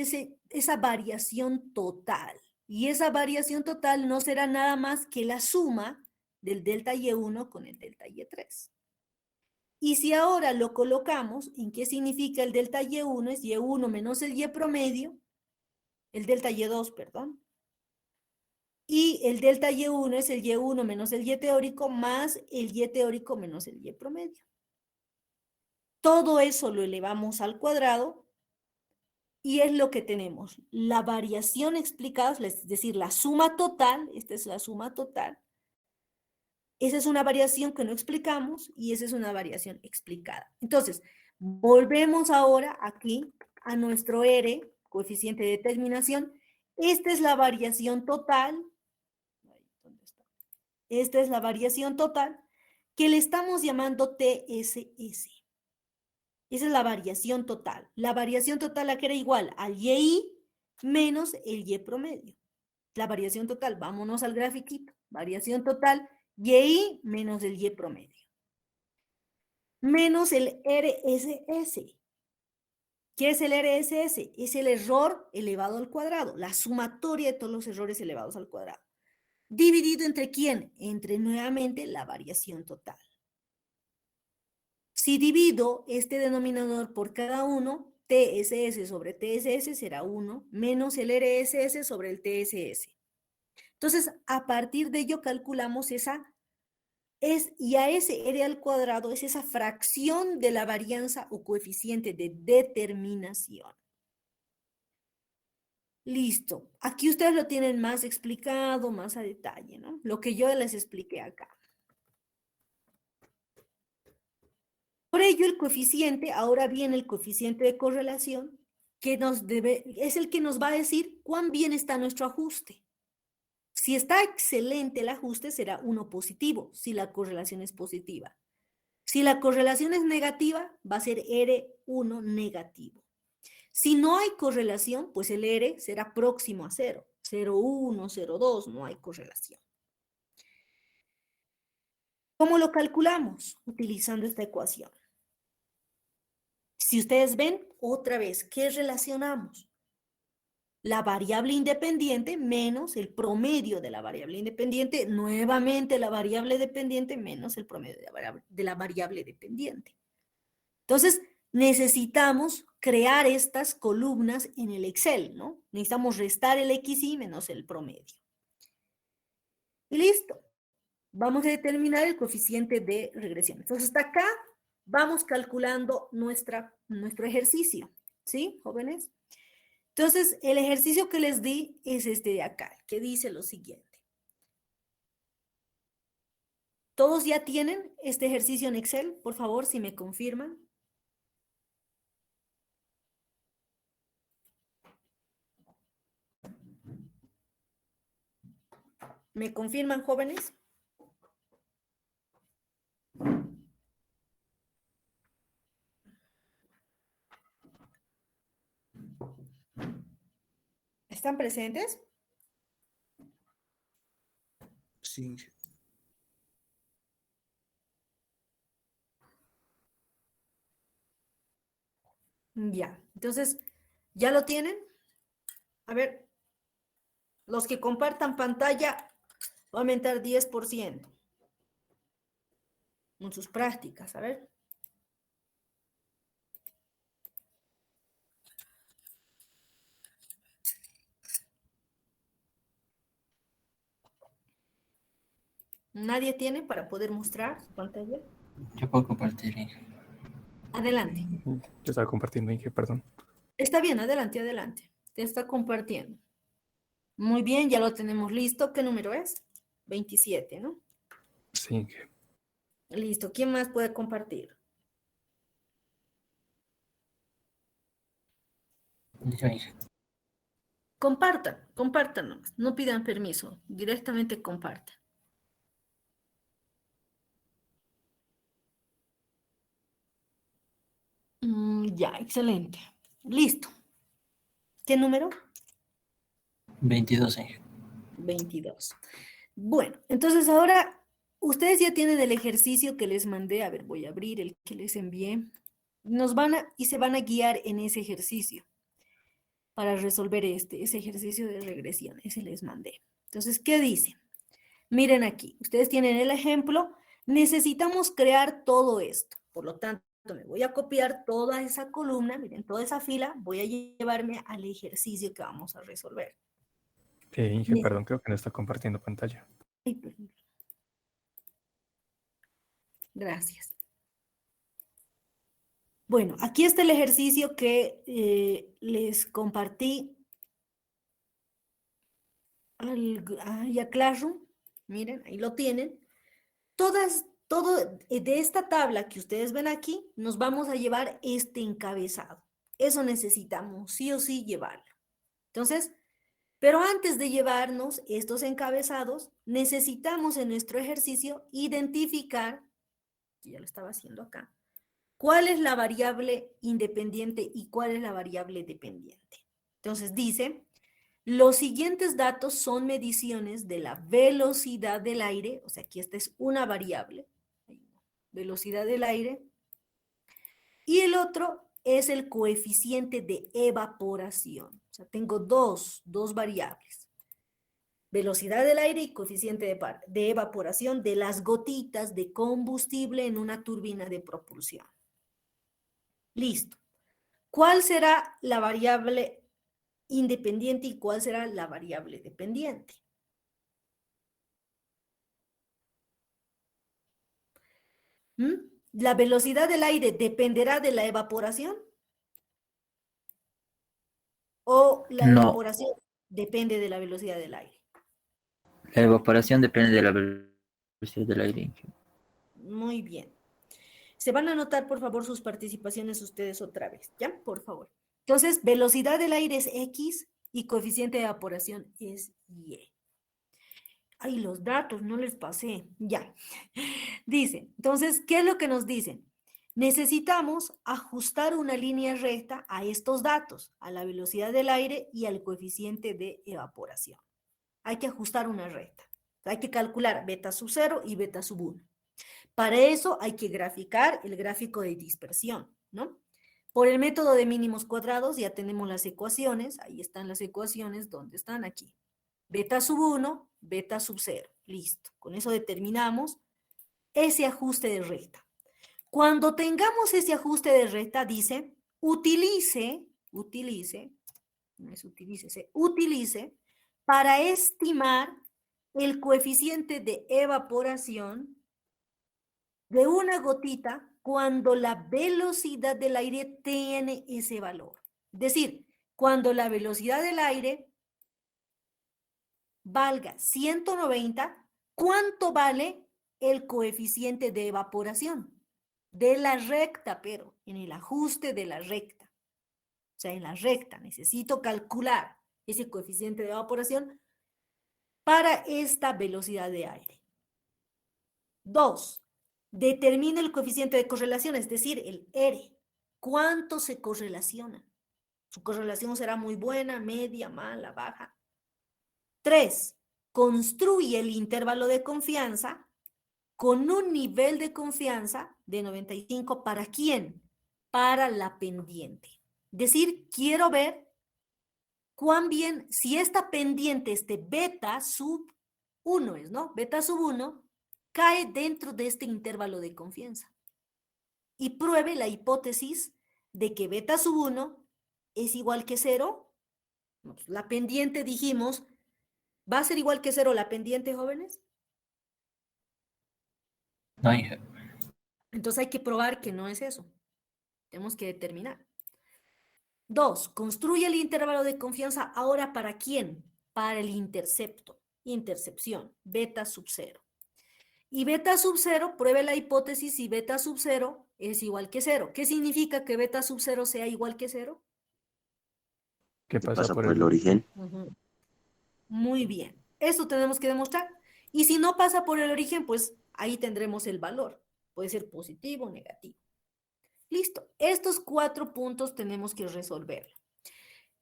esa variación total. Y esa variación total no será nada más que la suma del delta Y1 con el delta Y3. Y si ahora lo colocamos, ¿en qué significa el delta Y1? Es Y1 menos el Y promedio, el delta Y2, perdón. Y el delta Y1 es el Y1 menos el Y teórico más el Y teórico menos el Y promedio. Todo eso lo elevamos al cuadrado y es lo que tenemos. La variación explicada, es decir, la suma total, esta es la suma total. Esa es una variación que no explicamos y esa es una variación explicada. Entonces, volvemos ahora aquí a nuestro R, coeficiente de determinación. Esta es la variación total. ¿Dónde está? Esta es la variación total que le estamos llamando TSS. Esa es la variación total. La variación total la que era igual al YI menos el Y promedio. La variación total, vámonos al grafiquito. Variación total, YI menos el Y promedio. Menos el RSS. ¿Qué es el RSS? Es el error elevado al cuadrado, la sumatoria de todos los errores elevados al cuadrado. ¿Dividido entre quién? Entre nuevamente la variación total. Si divido este denominador por cada uno, TSS sobre TSS será 1 menos el RSS sobre el TSS. Entonces, a partir de ello calculamos y a ese R al cuadrado es esa fracción de la varianza o coeficiente de determinación. Listo. Aquí ustedes lo tienen más explicado, más a detalle, ¿no? Lo que yo les expliqué acá. Por ello, el coeficiente, ahora viene el coeficiente de correlación, que es el que nos va a decir cuán bien está nuestro ajuste. Si está excelente el ajuste, será 1 positivo, si la correlación es positiva. Si la correlación es negativa, va a ser R1 negativo. Si no hay correlación, pues el R será próximo a 0. 0,1, 0,2, no hay correlación. ¿Cómo lo calculamos? Utilizando esta ecuación. Si ustedes ven, otra vez, ¿qué relacionamos? La variable independiente menos el promedio de la variable independiente, nuevamente la variable dependiente menos el promedio de la variable dependiente. Entonces, necesitamos crear estas columnas en el Excel, ¿no? Necesitamos restar el XY menos el promedio. Y listo. Vamos a determinar el coeficiente de regresión. Entonces, hasta acá vamos calculando nuestro ejercicio, ¿sí, jóvenes? Entonces, el ejercicio que les di es este de acá, que dice lo siguiente. ¿Todos ya tienen este ejercicio en Excel? Por favor, si me confirman. ¿Me confirman, jóvenes? ¿Están presentes? Sí. Ya, entonces, ¿ya lo tienen? A ver, los que compartan pantalla, va a aumentar 10% en sus prácticas, a ver. ¿Nadie tiene para poder mostrar su pantalla? Yo puedo compartir, Inge. Adelante. Yo estaba compartiendo, Inge, perdón. Está bien, adelante, adelante. Te está compartiendo. Muy bien, ya lo tenemos listo. ¿Qué número es? 27, ¿no? Sí, Inge. Listo. ¿Quién más puede compartir? Yo, Inge. Compartan, compartan nomás. No pidan permiso. Directamente compartan. Ya, excelente. Listo. ¿Qué número? 22, Inge. 22. Bueno, entonces ahora ustedes ya tienen el ejercicio que les mandé. A ver, voy a abrir el que les envié. Y se van a guiar en ese ejercicio para resolver ese ejercicio de regresión. Ese les mandé. Entonces, ¿qué dice? Miren aquí, ustedes tienen el ejemplo. Necesitamos crear todo esto. Por lo tanto, me voy a copiar toda esa columna, miren, toda esa fila. Voy a llevarme al ejercicio que vamos a resolver. Inge, Bien. perdón, creo que no está compartiendo pantalla. Ay, perdón. Gracias. Bueno, aquí está el ejercicio que les compartí a Classroom. Miren, ahí lo tienen. Todo de esta tabla que ustedes ven aquí, nos vamos a llevar este encabezado. Eso necesitamos sí o sí llevarlo. Entonces, pero antes de llevarnos estos encabezados, necesitamos en nuestro ejercicio identificar, ya lo estaba haciendo acá, cuál es la variable independiente y cuál es la variable dependiente. Entonces dice, los siguientes datos son mediciones de la velocidad del aire, o sea, aquí esta es una variable, velocidad del aire, y el otro es el coeficiente de evaporación. O sea, tengo dos variables. Velocidad del aire y coeficiente de evaporación de las gotitas de combustible en una turbina de propulsión. Listo. ¿Cuál será la variable independiente y cuál será la variable dependiente? ¿La velocidad del aire dependerá de la evaporación? ¿O la No, evaporación depende de la velocidad del aire? la evaporación depende de la velocidad del aire. Muy bien. Se van a anotar, por favor, sus participaciones ustedes otra vez, ¿ya? Por favor. Entonces, velocidad del aire es X y coeficiente de evaporación es Y. Ay, los datos, no les pasé. Ya. Dice, entonces, ¿qué es lo que nos dicen? Necesitamos ajustar una línea recta a estos datos, a la velocidad del aire y al coeficiente de evaporación. Hay que ajustar una recta. Hay que calcular beta sub 0 y beta sub 1. Para eso hay que graficar el gráfico de dispersión, ¿no? Por el método de mínimos cuadrados ya tenemos las ecuaciones. Ahí están las ecuaciones. ¿Dónde están? Aquí. Beta sub 1, beta sub 0. Listo. Con eso determinamos ese ajuste de recta. Cuando tengamos ese ajuste de recta, dice, utilice para estimar el coeficiente de evaporación de una gotita cuando la velocidad del aire tiene ese valor. Es decir, cuando la velocidad del aire valga 190, ¿cuánto vale el coeficiente de evaporación? De la recta, pero en el ajuste de la recta. O sea, en la recta necesito calcular ese coeficiente de evaporación para esta velocidad de aire. 2. Determina el coeficiente de correlación, es decir, el R. ¿Cuánto se correlacionan? Su correlación será muy buena, media, mala, baja. 3. Construye el intervalo de confianza con un nivel de confianza de 95. ¿Para quién? Para la pendiente. Decir, quiero ver cuán bien, si esta pendiente, este beta sub 1 es, ¿no? Beta sub 1 cae dentro de este intervalo de confianza. Y pruebe la hipótesis de que beta sub 1 es igual que 0. La pendiente, dijimos, ¿va a ser igual que 0 la pendiente, jóvenes? No, hija. Entonces hay que probar que no es eso. Tenemos que determinar. 2. Construye el intervalo de confianza ahora ¿para quién? Para el intercepto, intercepción, beta sub 0. Y beta sub 0, pruebe la hipótesis si beta sub 0 es igual que 0. ¿Qué significa que beta sub 0 sea igual que 0? ¿Qué ¿Qué pasa pasa por por el origen? Muy bien. Esto tenemos que demostrar. Y si no pasa por el origen, pues ahí tendremos el valor. Puede ser positivo o negativo. Listo. Estos 4 puntos tenemos que resolver.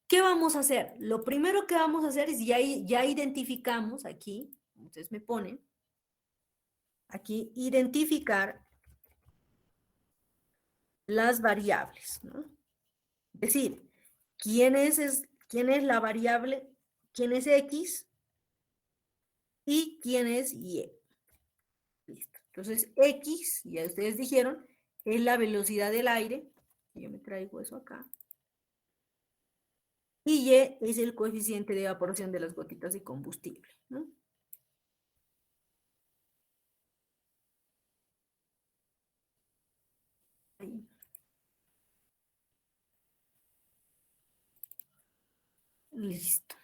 ¿Qué vamos a hacer? Lo primero que vamos a hacer es, ya identificamos aquí, ustedes me ponen, aquí, identificar las variables, ¿no? Es decir, quién es la variable, quién es X y quién es Y. Listo. Entonces, X, ya ustedes dijeron, es la velocidad del aire. Yo me traigo eso acá. Y Y es el coeficiente de evaporación de las gotitas de combustible, ¿no? Ahí. Listo.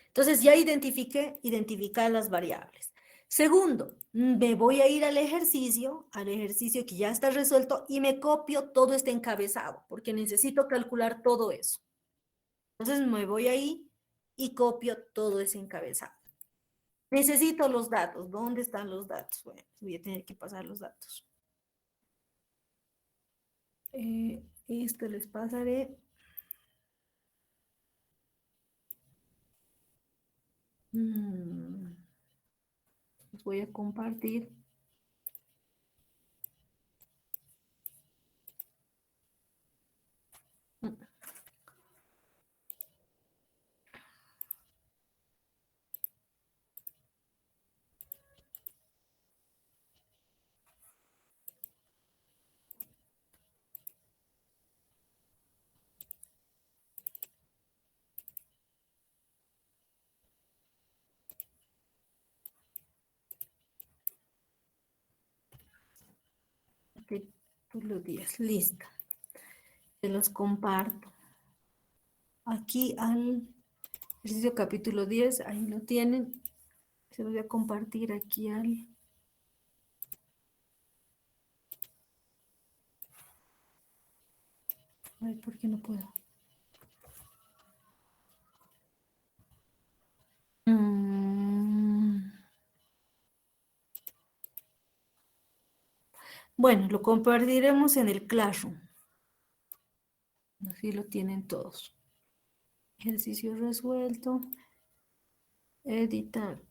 Entonces ya identificar las variables. Segundo, me voy a ir al ejercicio que ya está resuelto y me copio todo este encabezado, porque necesito calcular todo eso. Entonces me voy ahí y copio todo ese encabezado. Necesito los datos. ¿Dónde están los datos? Bueno, voy a tener que pasar los datos. Esto les pasaré. Les voy a compartir. Capítulo 10, listo. Se los comparto. Aquí al ejercicio capítulo 10, ahí lo tienen. Se los voy a compartir aquí al... Ay, ¿por qué no puedo? Bueno, lo compartiremos en el Classroom. Así lo tienen todos. Ejercicio resuelto. Editar.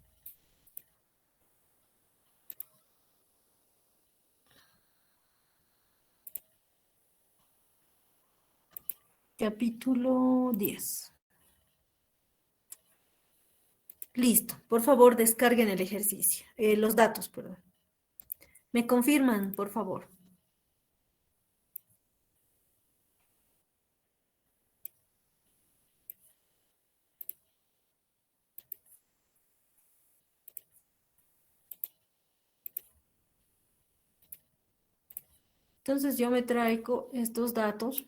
Capítulo 10. Listo. Por favor, descarguen el ejercicio. Los datos, perdón. ¿Me confirman, por favor? Entonces yo me traigo estos datos.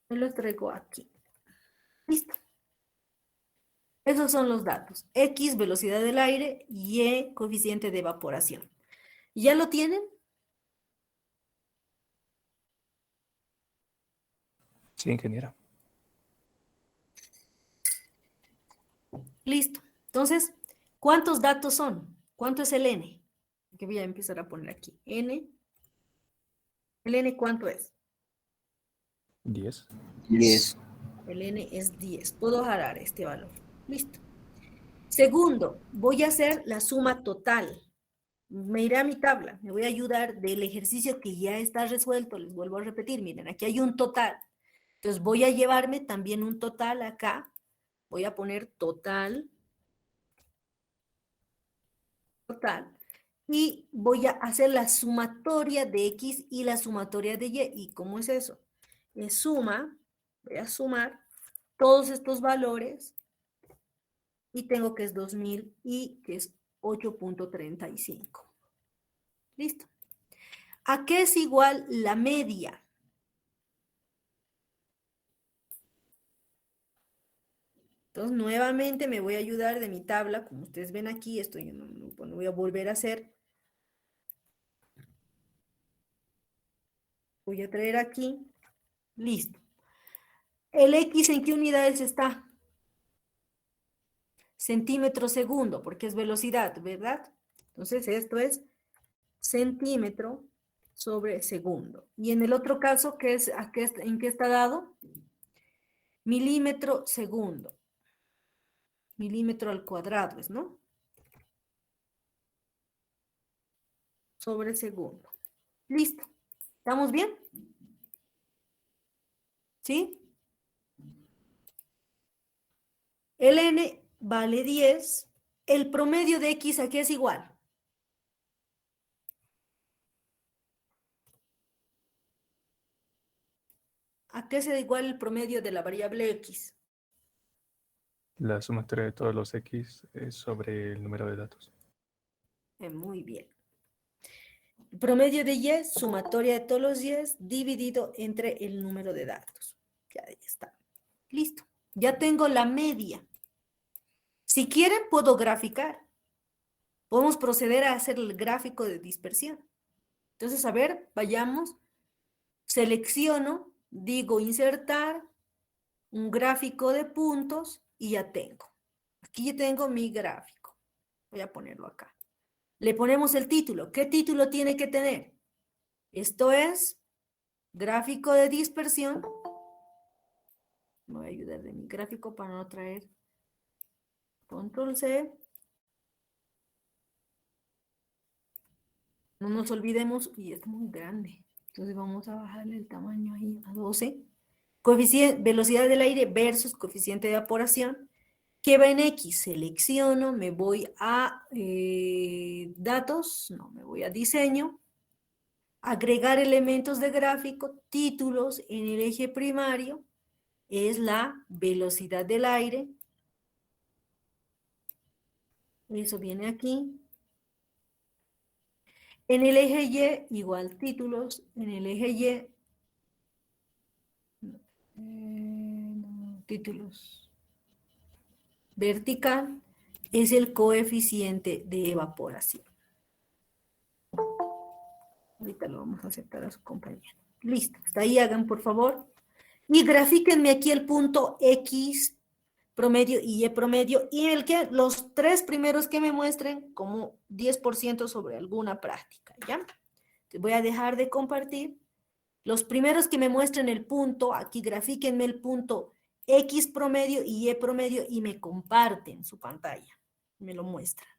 Me los traigo aquí. Listo. Esos son los datos. X, velocidad del aire, Y, coeficiente de evaporación. ¿Ya lo tienen? Sí, ingeniera. Listo. Entonces, ¿cuántos datos son? ¿Cuánto es el N? Que voy a empezar a poner aquí. N ¿El n cuánto es? 10. 10. El n es 10. Puedo jalar este valor. Listo. Segundo, voy a hacer la suma total. Me iré a mi tabla. Me voy a ayudar del ejercicio que ya está resuelto. Les vuelvo a repetir. Miren, aquí hay un total. Entonces voy a llevarme también un total acá. Voy a poner total. Y voy a hacer la sumatoria de X y la sumatoria de Y. ¿Y cómo es eso? Es suma, voy a sumar todos estos valores y tengo que es 2000 y que es 8.35. ¿Listo? ¿A qué es igual la media? Entonces, nuevamente me voy a ayudar de mi tabla. Como ustedes ven aquí, esto yo no voy a volver a hacer. Voy a traer aquí. Listo. ¿El X en qué unidades está? Centímetro segundo, porque es velocidad, ¿verdad? Entonces, esto es centímetro sobre segundo. Y en el otro caso, ¿en qué está dado? Milímetro segundo. Milímetro al cuadrado, ¿no? Sobre segundo. Listo. ¿Estamos bien? ¿Sí? El n vale 10. El promedio de x aquí es igual. ¿A qué se igual el promedio de la variable x? La sumatoria de todos los X es sobre el número de datos. Muy bien. El promedio de y, sumatoria de todos los y, dividido entre el número de datos. Ya ahí está. Listo. Ya tengo la media. Si quieren, puedo graficar. Podemos proceder a hacer el gráfico de dispersión. Entonces, a ver, vayamos. Selecciono, digo insertar, un gráfico de puntos y ya tengo. Aquí ya tengo mi gráfico. Voy a ponerlo acá. Le ponemos el título. ¿Qué título tiene que tener? Esto es gráfico de dispersión. Me voy a ayudar de mi gráfico para no traer control C. No nos olvidemos, y es muy grande. Entonces vamos a bajarle el tamaño ahí a 12. Coeficiente, velocidad del aire versus coeficiente de evaporación. ¿Qué va en X? Selecciono, me voy a datos, no, me voy a diseño. Agregar elementos de gráfico, títulos en el eje primario. Es la velocidad del aire. Eso viene aquí. En el eje Y, igual títulos. En el eje Y, títulos. Vertical es el coeficiente de evaporación. Ahorita lo vamos a aceptar a su compañero. Listo. Hasta ahí hagan, por favor. Y grafíquenme aquí el punto X promedio y Y promedio, y los tres primeros que me muestren como 10% sobre alguna práctica, ¿ya? Te voy a dejar de compartir. Los primeros que me muestren el punto, aquí grafíquenme el punto X promedio y Y promedio y me comparten su pantalla. Me lo muestran.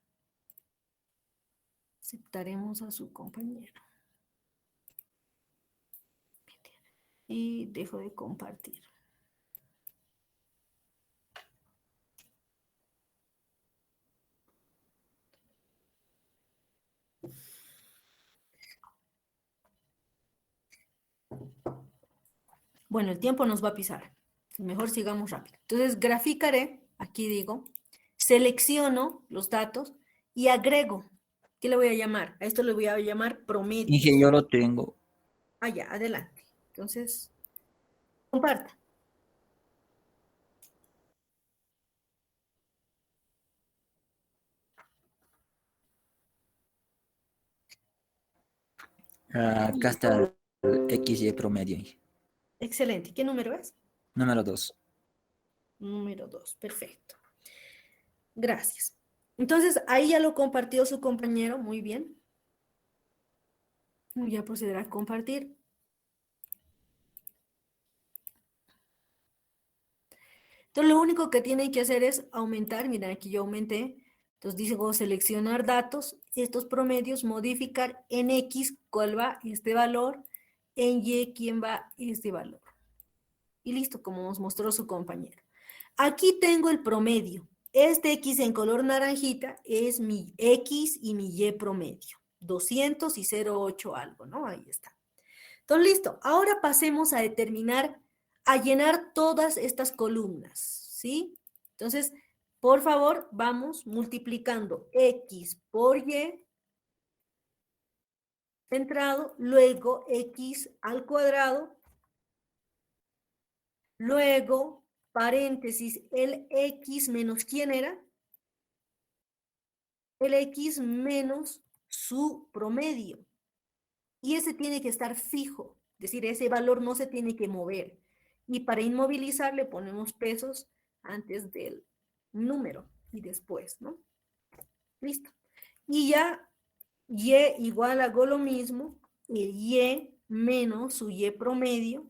Aceptaremos a su compañero. Y dejo de compartir. Bueno, el tiempo nos va a pisar. Mejor sigamos rápido. Entonces, graficaré, aquí digo, selecciono los datos y agrego. ¿Qué le voy a llamar? A esto le voy a llamar promedio. Dije, yo lo tengo. Ah, ya, adelante. Entonces, comparta. Acá está el XY promedio. Excelente. ¿Qué número es? Número 2. Número 2. Perfecto. Gracias. Entonces, ahí ya lo compartió su compañero. Muy bien. Voy a proceder a compartir. Entonces, lo único que tienen que hacer es aumentar. Miren, aquí yo aumenté. Entonces, digo seleccionar datos, estos promedios, modificar en X, cuál va este valor, en Y, quién va este valor. Y listo, como nos mostró su compañero. Aquí tengo el promedio. Este X en color naranjita es mi X y mi Y promedio. 200 y 0,8 algo, ¿no? Ahí está. Entonces, listo. Ahora pasemos a determinar, a llenar todas estas columnas, ¿sí? Entonces, por favor, vamos multiplicando X por Y centrado, luego X al cuadrado, luego paréntesis, el X menos ¿quién era? El X menos su promedio. Y ese tiene que estar fijo, es decir, ese valor no se tiene que mover. Y para inmovilizar le ponemos pesos antes del número y después, ¿no? Listo. Y ya Y igual hago lo mismo, el Y menos su Y promedio.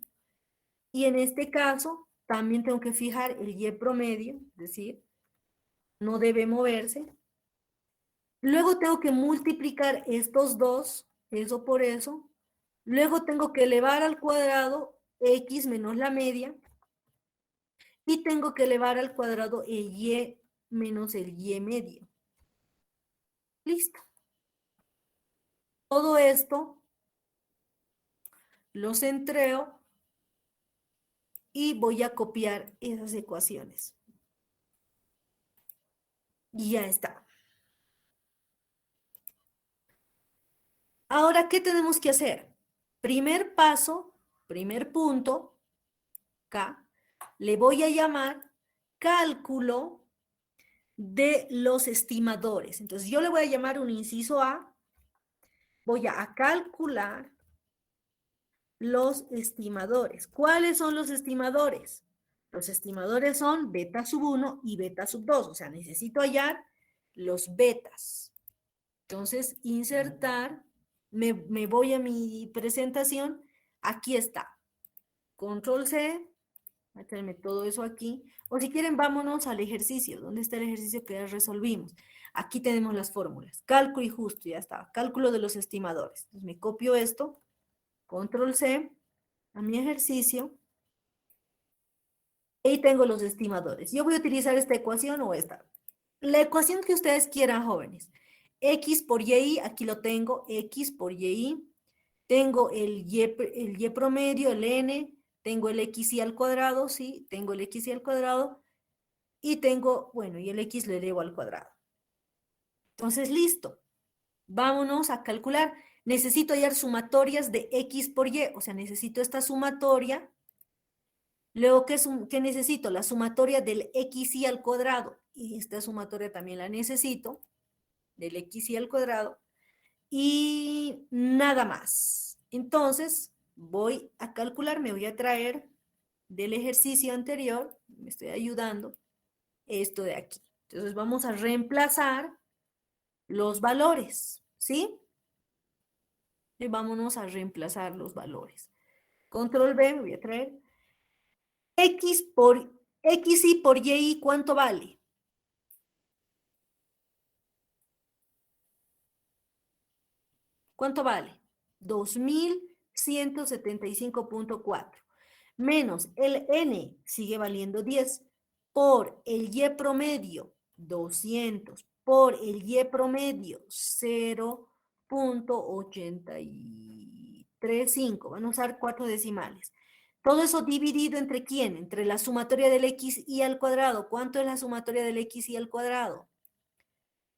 Y en este caso también tengo que fijar el Y promedio, es decir, no debe moverse. Luego tengo que multiplicar estos dos, eso por eso. Luego tengo que elevar al cuadrado X menos la media. Y tengo que elevar al cuadrado el Y menos el Y medio. Listo. Todo esto lo centreo y voy a copiar esas ecuaciones. Y ya está. Ahora, ¿qué tenemos que hacer? Primer paso, primer punto, K, le voy a llamar cálculo de los estimadores. Entonces, yo le voy a llamar un inciso A, voy a calcular los estimadores. ¿Cuáles son los estimadores? Los estimadores son beta sub 1 y beta sub 2, o sea, necesito hallar los betas. Entonces, insertar, me voy a mi presentación, aquí está. Control C, voy a tenerme todo eso aquí. O si quieren, vámonos al ejercicio. ¿Dónde está el ejercicio que ya resolvimos? Aquí tenemos las fórmulas. Cálculo y justo, ya está. Cálculo de los estimadores. Entonces, me copio esto, Control C, a mi ejercicio. Y tengo los estimadores. Yo voy a utilizar esta ecuación o esta. La ecuación que ustedes quieran, jóvenes. X por Y, aquí lo tengo, X por Y. Tengo el Y promedio, el N. Tengo el XY al cuadrado, sí. Tengo el XY al cuadrado. Y tengo, bueno, y el X lo elevo al cuadrado. Entonces, listo. Vámonos a calcular. Necesito hallar sumatorias de X por Y. O sea, necesito esta sumatoria. Luego, ¿qué necesito? La sumatoria del XY al cuadrado. Y esta sumatoria también la necesito. Del XY al cuadrado. Y nada más. Entonces, voy a calcular, me voy a traer del ejercicio anterior, me estoy ayudando, esto de aquí. Entonces, vamos a reemplazar los valores, ¿sí? Y vámonos a reemplazar los valores. Control B, me voy a traer. XY por Y, ¿cuánto vale? ¿Cuánto vale? 2175.4. Menos el N sigue valiendo 10 por el Y promedio 200 por el Y promedio 0.835. Van a usar 4 decimales. Todo eso dividido entre quién? Entre la sumatoria del XY al cuadrado. ¿Cuánto es la sumatoria del XY al cuadrado?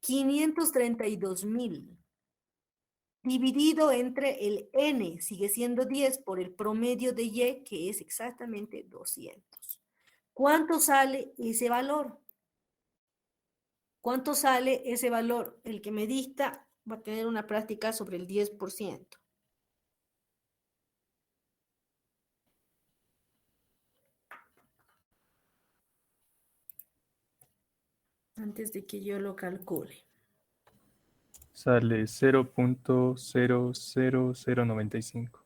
532.000. Dividido entre el N, sigue siendo 10 por el promedio de Y, que es exactamente 200. ¿Cuánto sale ese valor? ¿Cuánto sale ese valor? El que me dicta va a tener una práctica sobre el 10%. Antes de que yo lo calcule. Sale 0.00095.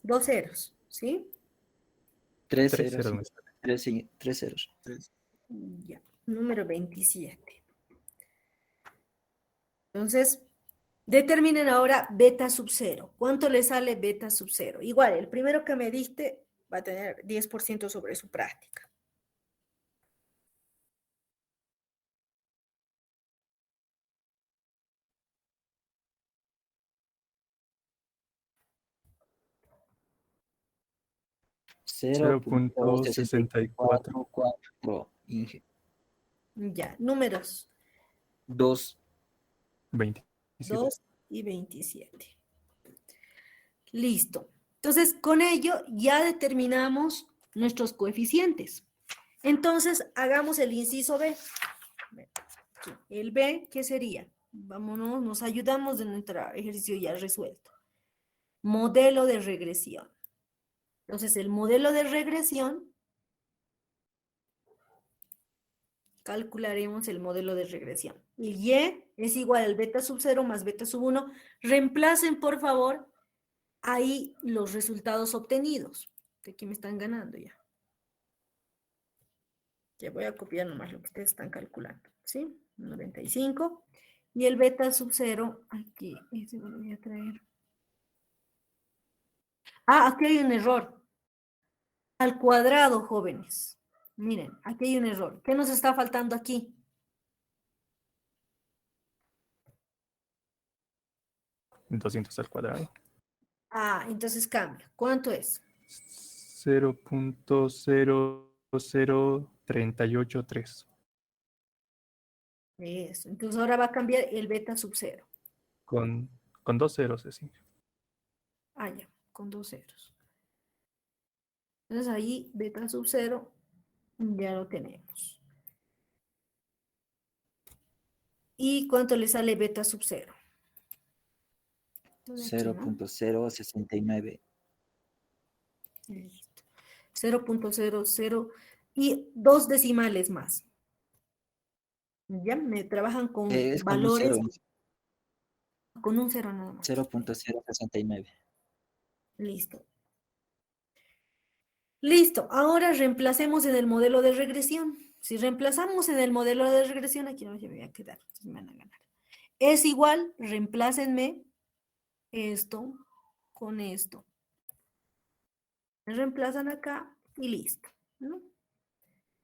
2 ceros, ¿sí? Tres 3 ceros. ceros me sale. Tres ceros. Ya, número 27. Entonces, determinen ahora beta sub 0. ¿Cuánto le sale beta sub 0? Igual, el primero que me diste va a tener 10% sobre su práctica. Cero punto sesenta y 0.64. cuatro, Inge. Ya, números 2. 27. 2 y 27. Listo. Entonces, con ello ya determinamos nuestros coeficientes. Entonces, hagamos el inciso B. Aquí. El B, ¿qué sería? Vámonos, nos ayudamos de nuestro ejercicio ya resuelto. Modelo de regresión. Entonces, el modelo de regresión, calcularemos el modelo de regresión. El Y es igual al beta sub 0 más beta sub 1. Reemplacen, por favor, ahí los resultados obtenidos. Que aquí me están ganando ya. Ya voy a copiar nomás lo que ustedes están calculando. ¿Sí? 95. Y el beta sub 0, aquí, ese lo voy a traer. Ah, aquí hay un error. Al cuadrado, jóvenes. Miren, aquí hay un error. ¿Qué nos está faltando aquí? ¿200 al cuadrado? Ah, entonces cambia. ¿Cuánto es? 0.00383. Eso. Entonces ahora va a cambiar el beta sub 0. Con 2 ceros, así. Ah, ya, con 2 ceros. Entonces ahí beta sub 0 ya lo tenemos. ¿Y cuánto le sale beta sub 0? 0.069. Listo. 0.00 y 2 decimales más. Ya me trabajan con Es con un valores, cero. con un 0 nada más. 0.069. Listo. Listo. Ahora reemplacemos en el modelo de regresión. Si reemplazamos en el modelo de regresión, aquí no me voy a quedar, entonces me van a ganar. Es igual, reemplácenme esto con esto. Me reemplazan acá y listo, ¿no?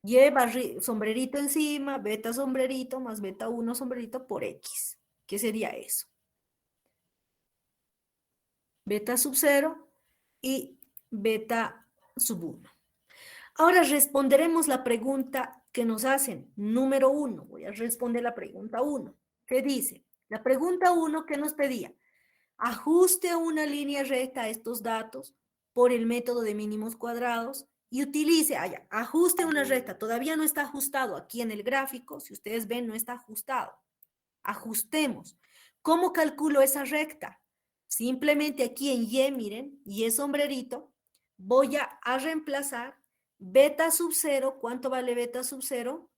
Lleva sombrerito encima, beta sombrerito más beta 1 sombrerito por X. ¿Qué sería eso? Beta sub 0 y beta sub 1. Ahora responderemos la pregunta que nos hacen. Número 1. Voy a responder la pregunta 1. ¿Qué dice? La pregunta 1 que nos pedía. Ajuste una línea recta a estos datos por el método de mínimos cuadrados y utilice, ajuste una recta. Todavía no está ajustado aquí en el gráfico. Si ustedes ven, no está ajustado. Ajustemos. ¿Cómo calculo esa recta? Simplemente aquí en Y, miren, Y es sombrerito, voy a reemplazar beta sub 0. ¿Cuánto vale beta sub 0?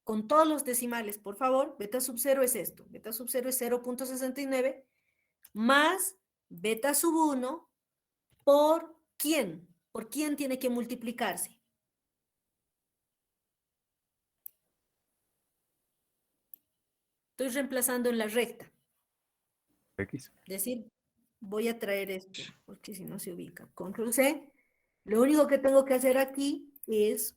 Con todos los decimales, por favor. Beta sub 0 es esto. Beta sub 0 es 0.69 más beta sub 1 por ¿quién? ¿Por quién tiene que multiplicarse? Estoy reemplazando en la recta. X. Es decir, voy a traer esto, porque si no se ubica. Control C. Lo único que tengo que hacer aquí es,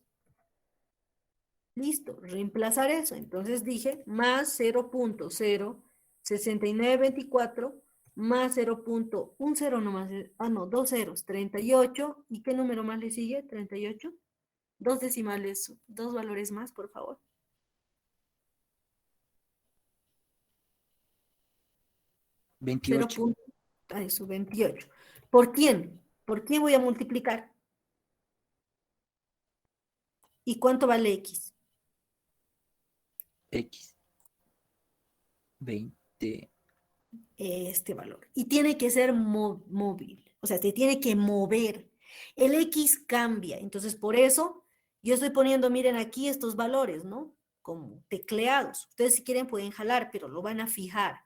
listo, reemplazar eso. Entonces dije, más 0.06924 más 0.10 nomás, no, 2 ceros, 38. ¿Y qué número más le sigue? 38. Dos decimales, dos valores más, por favor. 28. Eso, 28. ¿Por quién? ¿Por quién voy a multiplicar? ¿Y cuánto vale X? X. 20. Este valor. Y tiene que ser móvil. O sea, se tiene que mover. El X cambia. Entonces, por eso yo estoy poniendo, miren aquí estos valores, ¿no? Como tecleados. Ustedes si quieren pueden jalar, pero lo van a fijar.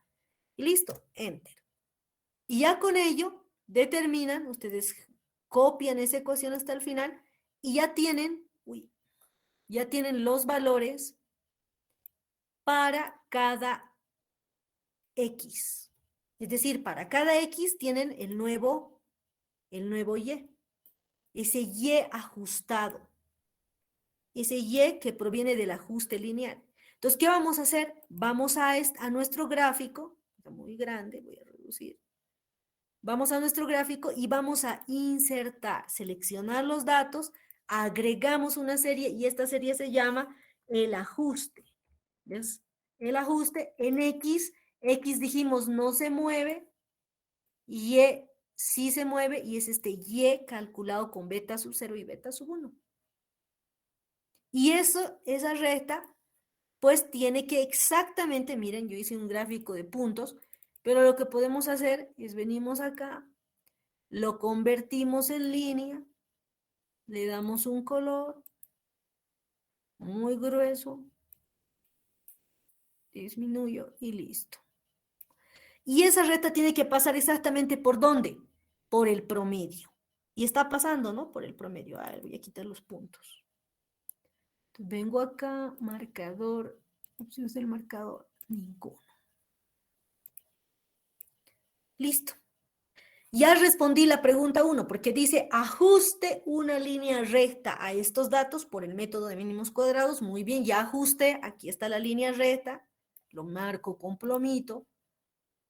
Y listo, Enter. Y ya con ello determinan ustedes copian esa ecuación hasta el final y ya tienen, ya tienen los valores para cada X. Es decir, para cada X tienen el nuevo Y. Ese Y ajustado. Ese Y que proviene del ajuste lineal. Entonces, ¿qué vamos a hacer? Vamos a nuestro gráfico. Está muy grande, voy a reducir. Vamos a nuestro gráfico y vamos a insertar, seleccionar los datos, agregamos una serie y esta serie se llama el ajuste. ¿Ves? El ajuste en X, X dijimos no se mueve, Y sí se mueve y es este Y calculado con beta sub 0 y beta sub 1. Y esa recta, pues tiene que exactamente, miren, yo hice un gráfico de puntos, pero lo que podemos hacer es venimos acá, lo convertimos en línea, le damos un color muy grueso, disminuyo y listo. Y esa recta tiene que pasar exactamente ¿por dónde? Por el promedio. Y está pasando, ¿no? Por el promedio. A ver, voy a quitar los puntos. Entonces, vengo acá, marcador, opciones del marcador, ninguno. Listo. Ya respondí la pregunta 1, porque dice ajuste una línea recta a estos datos por el método de mínimos cuadrados. Muy bien, ya ajusté, aquí está la línea recta, lo marco con plomito.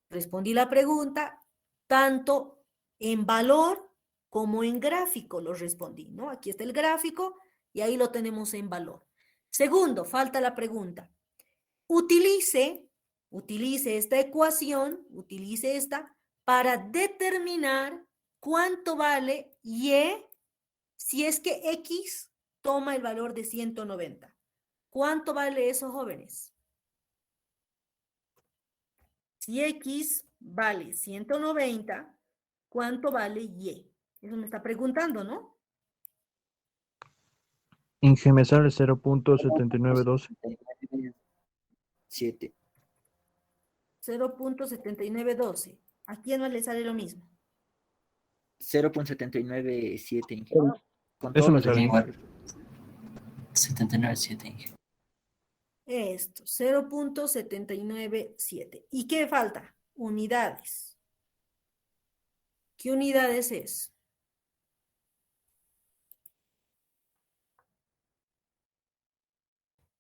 Respondí la pregunta, tanto en valor como en gráfico lo respondí, ¿no? Aquí está el gráfico y ahí lo tenemos en valor. Segundo, falta la pregunta. Utilice esta ecuación, utilice esta para determinar cuánto vale Y si es que X toma el valor de 190. ¿Cuánto vale eso, jóvenes? Si X vale 190, ¿cuánto vale Y? Eso me está preguntando, ¿no? Inge, me sale 0.7912. 7. 0.7912. ¿A quién no le sale lo mismo? 0.797, Inge. Con Eso todos me los sale. Igual. 79.7, Inge. Esto, 0.797. ¿Y qué falta? Unidades. ¿Qué unidades es?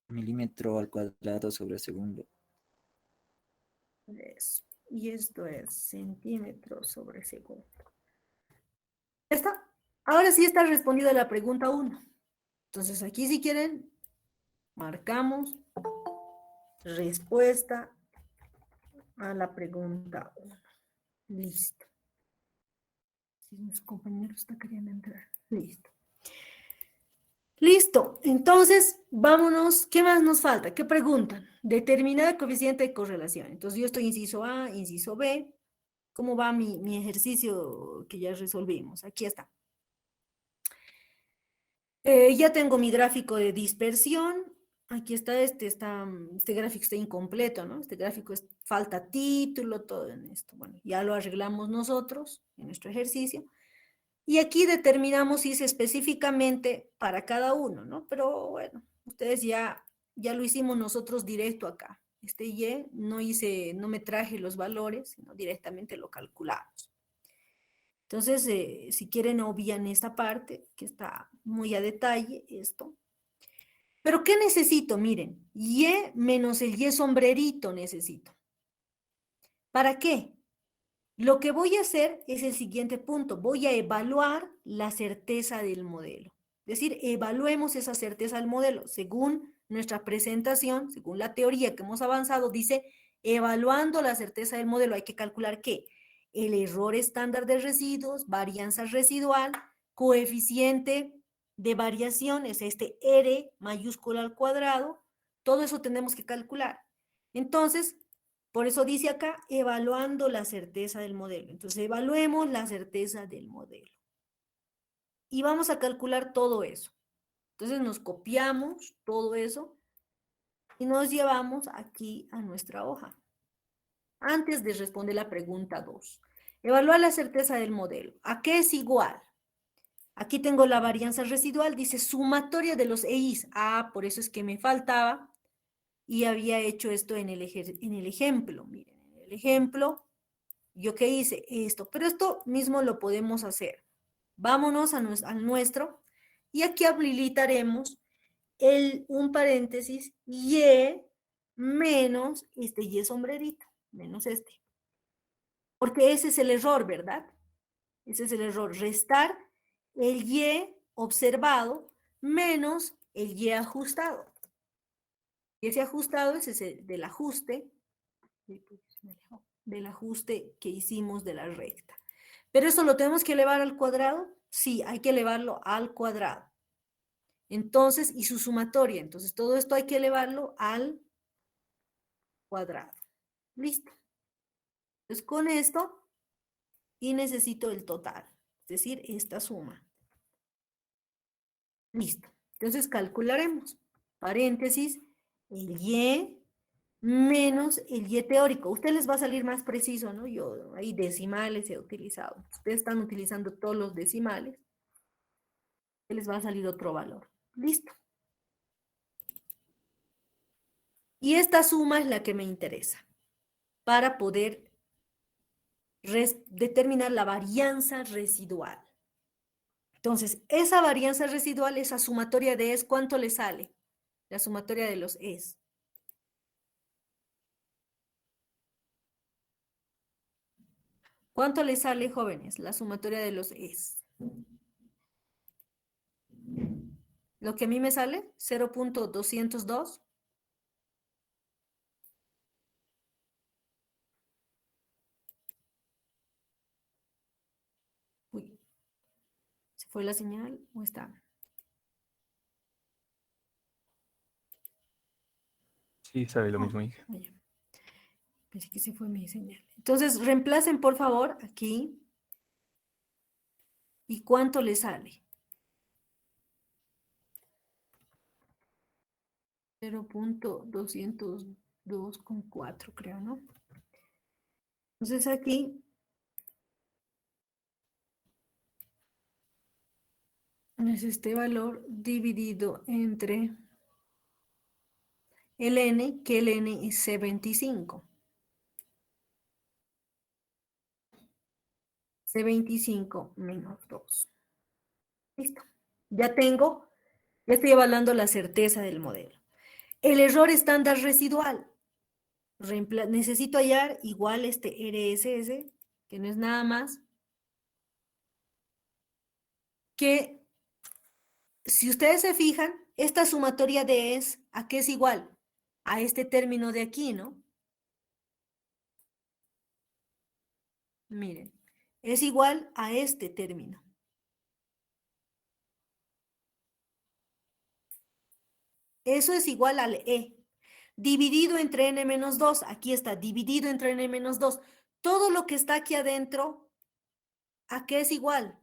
Milímetro al cuadrado sobre segundo. Eso. Y esto es centímetros sobre segundo. ¿Ya está? Ahora sí está respondida la pregunta 1. Entonces aquí si quieren, marcamos respuesta a la pregunta 1. Listo. Si mis compañeros están queriendo entrar. Listo. Listo. Entonces, vámonos. ¿Qué más nos falta? ¿Qué preguntan? Determinar el coeficiente de correlación. Entonces, yo estoy inciso A, inciso B. ¿Cómo va mi ejercicio que ya resolvimos? Aquí está. Ya tengo mi gráfico de dispersión. Aquí está, este gráfico está incompleto, ¿no? Este gráfico falta título, todo en esto. Bueno, ya lo arreglamos nosotros en nuestro ejercicio. Y aquí determinamos si es específicamente para cada uno, ¿no? Pero bueno, ustedes ya lo hicimos nosotros directo acá. Este Y no me traje los valores, sino directamente lo calculamos. Entonces, si quieren, obvian esta parte, que está muy a detalle, esto. Pero, ¿qué necesito? Miren, Y menos el Y sombrerito necesito. ¿Para qué? Lo que voy a hacer es el siguiente punto. Voy a evaluar la certeza del modelo. Es decir, evaluemos esa certeza del modelo. Según nuestra presentación, según la teoría que hemos avanzado, dice, evaluando la certeza del modelo hay que calcular ¿qué? El error estándar de residuos, varianza residual, coeficiente de variación, es este R mayúscula al cuadrado. Todo eso tenemos que calcular. Entonces, por eso dice acá, evaluando la certeza del modelo. Entonces, evaluemos la certeza del modelo. Y vamos a calcular todo eso. Entonces, nos copiamos todo eso y nos llevamos aquí a nuestra hoja. Antes de responder la pregunta 2. Evaluar la certeza del modelo. ¿A qué es igual? Aquí tengo la varianza residual, dice sumatoria de los EIs. Ah, por eso es que me faltaba y había hecho esto en el ejemplo. Miren, en el ejemplo, ¿yo qué hice? Esto, pero esto mismo lo podemos hacer. Vámonos al nuestro y aquí habilitaremos un paréntesis y menos este y sombrerito, menos este. Porque ese es el error, ¿verdad? Ese es el error, restar el y observado menos el y ajustado. Y ese ajustado ese es el del ajuste que hicimos de la recta. Pero eso lo tenemos que elevar al cuadrado. Sí, hay que elevarlo al cuadrado. Entonces, y su sumatoria. Entonces, todo esto hay que elevarlo al cuadrado. Listo. Entonces, con esto, y necesito el total, es decir, esta suma. Listo. Entonces, calcularemos. Paréntesis, el y menos el y teórico. Usted les va a salir más preciso, ¿no? Yo ahí decimales he utilizado. Ustedes están utilizando todos los decimales. Les va a salir otro valor. Listo. Y esta suma es la que me interesa para poder determinar la varianza residual. Entonces, esa varianza residual, esa sumatoria de es, ¿cuánto le sale? La sumatoria de los es. ¿Cuánto le sale, jóvenes, la sumatoria de los es? Lo que a mí me sale, 0.202. Uy, ¿se fue la señal o está? Sí, sabe lo mismo, hija. Vaya. Pensé que se fue mi señal. Entonces, reemplacen, por favor, aquí. ¿Y cuánto le sale? 0.202,4, creo, ¿no? Entonces aquí es este valor dividido entre el n, que el n es C25. C25 menos 2. Listo. Ya estoy evaluando la certeza del modelo. El error estándar residual. Necesito hallar igual este RSS, que no es nada más que, si ustedes se fijan, esta sumatoria de es, ¿a qué es igual? A este término de aquí, ¿no? Miren, es igual a este término. Eso es igual al E. Dividido entre n menos 2, aquí está, dividido entre n menos 2. Todo lo que está aquí adentro, ¿a qué es igual?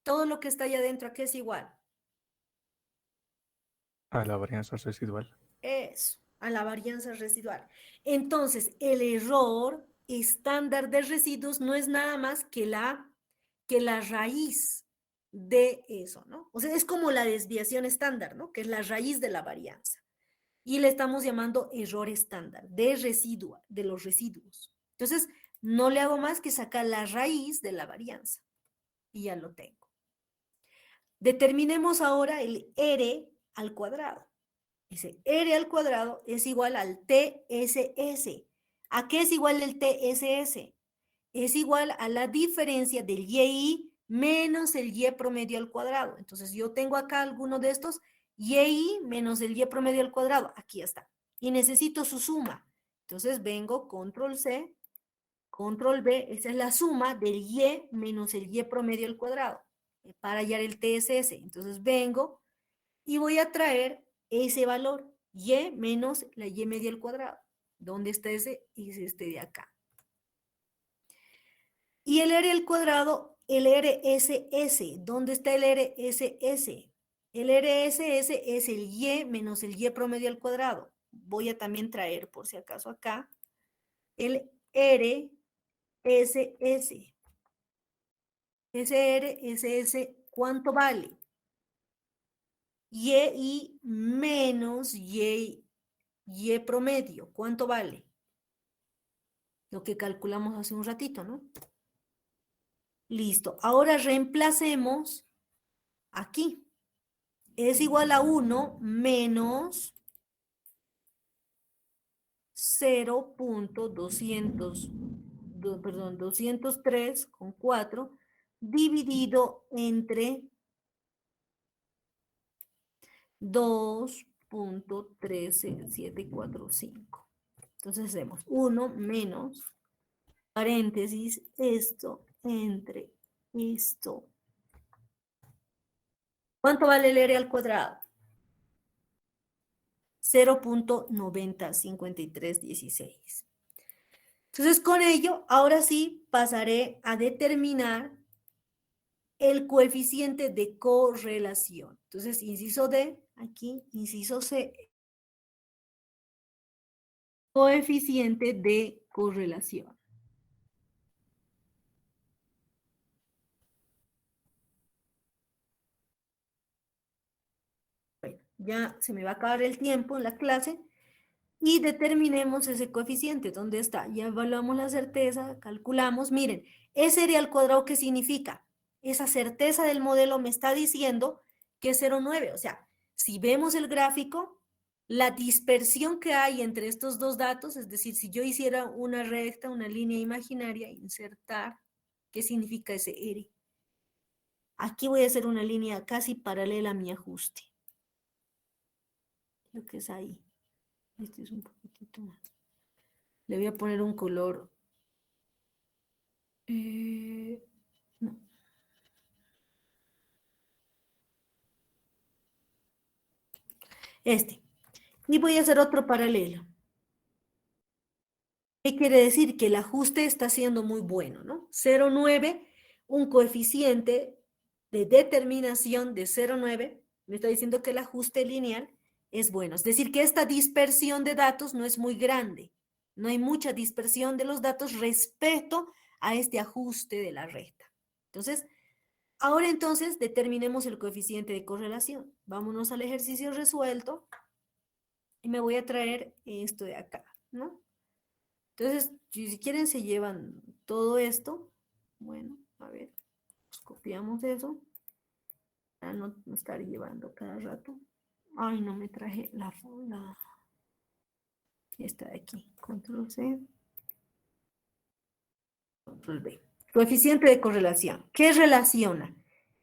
Todo lo que está allá adentro, ¿a qué es igual? A la varianza residual. Eso, a la varianza residual. Entonces, el error estándar de residuos no es nada más que la raíz de eso, ¿no? O sea, es como la desviación estándar, ¿no? Que es la raíz de la varianza. Y le estamos llamando error estándar de los residuos. Entonces, no le hago más que sacar la raíz de la varianza. Y ya lo tengo. Determinemos ahora el R al cuadrado. Ese R al cuadrado es igual al TSS. ¿A qué es igual el TSS? Es igual a la diferencia del YI menos el Y promedio al cuadrado. Entonces yo tengo acá alguno de estos, YI menos el Y promedio al cuadrado. Aquí está. Y necesito su suma. Entonces vengo, control C, control B. Esa es la suma del Y menos el Y promedio al cuadrado para hallar el TSS. Entonces vengo y voy a traer ese valor, y menos la y media al cuadrado. ¿Dónde está ese? Es este de acá. Y el r al cuadrado, el RSS. ¿Dónde está el RSS? El RSS es el y menos el y promedio al cuadrado. Voy a también traer, por si acaso acá, el RSS. SR, SS, ¿cuánto vale? Y menos Y promedio, ¿cuánto vale? Lo que calculamos hace un ratito, ¿no? Listo. Ahora reemplacemos aquí. Es igual a 1 menos 203,4 dividido entre 2.13745. Entonces hacemos 1 menos, paréntesis, esto entre esto. ¿Cuánto vale el R al cuadrado? 0.905316. Entonces, con ello, ahora sí pasaré a determinar el coeficiente de correlación. Entonces, inciso D, aquí, inciso C, coeficiente de correlación. Bueno, ya se me va a acabar el tiempo en la clase y determinemos ese coeficiente. ¿Dónde está? Ya evaluamos la certeza, calculamos. Miren, ese R al cuadrado, ¿qué significa? Esa certeza del modelo me está diciendo que es 0,9. O sea, si vemos el gráfico, la dispersión que hay entre estos dos datos, es decir, si yo hiciera una recta, una línea imaginaria, insertar, ¿qué significa ese R? Aquí voy a hacer una línea casi paralela a mi ajuste. Lo que es ahí. Este es un poquitito más. Le voy a poner un color. No. Este. Y voy a hacer otro paralelo. ¿Qué quiere decir? Que el ajuste está siendo muy bueno, ¿no? 0,9, un coeficiente de determinación de 0,9, me está diciendo que el ajuste lineal es bueno. Es decir, que esta dispersión de datos no es muy grande. No hay mucha dispersión de los datos respecto a este ajuste de la recta. Entonces, ahora entonces determinemos el coeficiente de correlación. Vámonos al ejercicio resuelto y me voy a traer esto de acá, ¿no? Entonces, si quieren se llevan todo esto. Bueno, a ver, pues copiamos eso. Para no estar llevando cada rato. Ay, no me traje la esta de aquí. Control C. Control V. Coeficiente de correlación. ¿Qué relaciona?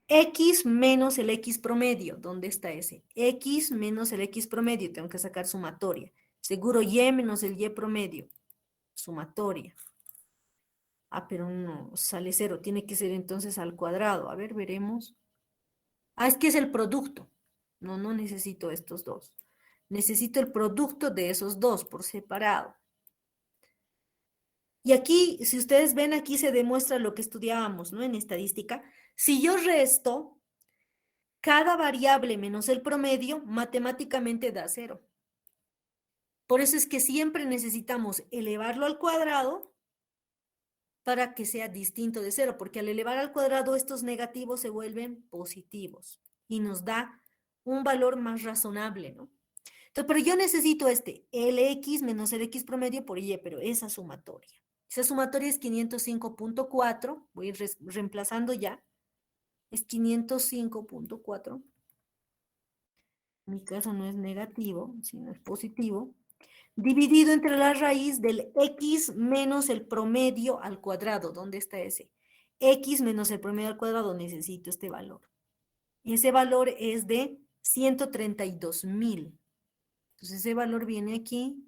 X menos el X promedio. ¿Dónde está ese? X menos el X promedio. Tengo que sacar sumatoria. Seguro Y menos el Y promedio. Sumatoria. Ah, pero no, sale 0. Tiene que ser entonces al cuadrado. A ver, veremos. Ah, es que es el producto. No, no necesito estos dos. Necesito el producto de esos dos por separado. Y aquí, si ustedes ven, aquí se demuestra lo que estudiábamos, ¿no? En estadística. Si yo resto cada variable menos el promedio, matemáticamente da 0. Por eso es que siempre necesitamos elevarlo al cuadrado para que sea distinto de 0, porque al elevar al cuadrado estos negativos se vuelven positivos y nos da un valor más razonable, ¿no? Entonces, pero yo necesito LX menos el X promedio por Y, pero esa sumatoria. Esa sumatoria es 505.4, voy a ir reemplazando ya, es 505.4. En mi caso no es negativo, sino es positivo. Dividido entre la raíz del X menos el promedio al cuadrado. ¿Dónde está ese? X menos el promedio al cuadrado, necesito este valor. Ese valor es de 132,000. Entonces ese valor viene aquí,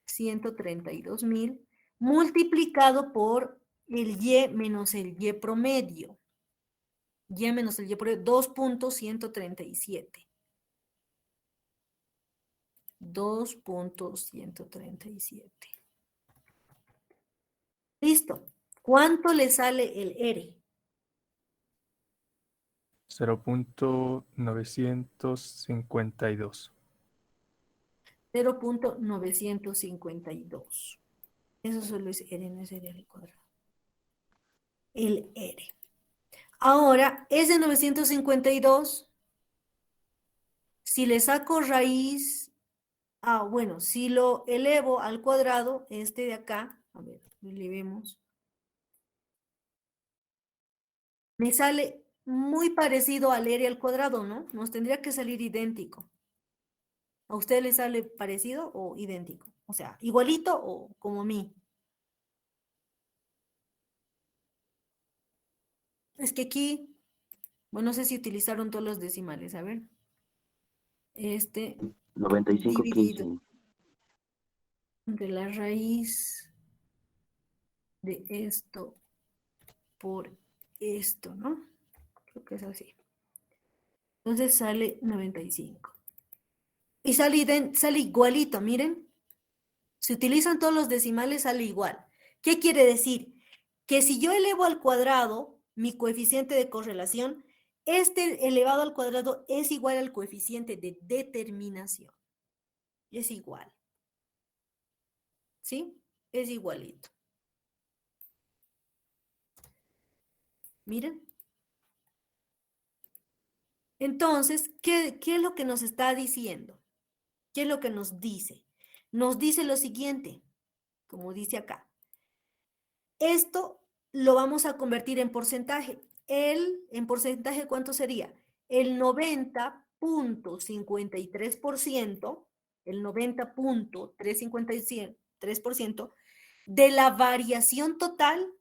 132,000, multiplicado por el Y menos el Y promedio. Y menos el Y promedio, 2.137. 2.137. Listo. ¿Cuánto le sale el R? 0.952. 0.952. Eso solo es R, no es R al cuadrado. El R. Ahora, ese 952, si le saco raíz, bueno, si lo elevo al cuadrado, este de acá, a ver, elevemos, me sale muy parecido al r al cuadrado, ¿no? Nos tendría que salir idéntico. ¿A usted le sale parecido o idéntico? O sea, igualito o como a mí. Es que aquí, bueno, no sé si utilizaron todos los decimales, a ver. 95, Dividido 15. entre la raíz de esto por esto, ¿no? Creo que es así. Entonces sale 95. Y sale igualito, miren. Si utilizan todos los decimales, sale igual. ¿Qué quiere decir? Que si yo elevo al cuadrado mi coeficiente de correlación, este elevado al cuadrado es igual al coeficiente de determinación. Es igual. ¿Sí? Es igualito. Miren. Entonces, ¿qué es lo que nos está diciendo? ¿Qué es lo que nos dice? Nos dice lo siguiente, como dice acá. Esto lo vamos a convertir en porcentaje. En porcentaje, ¿cuánto sería? El 90.53%, el 90.353% de la variación total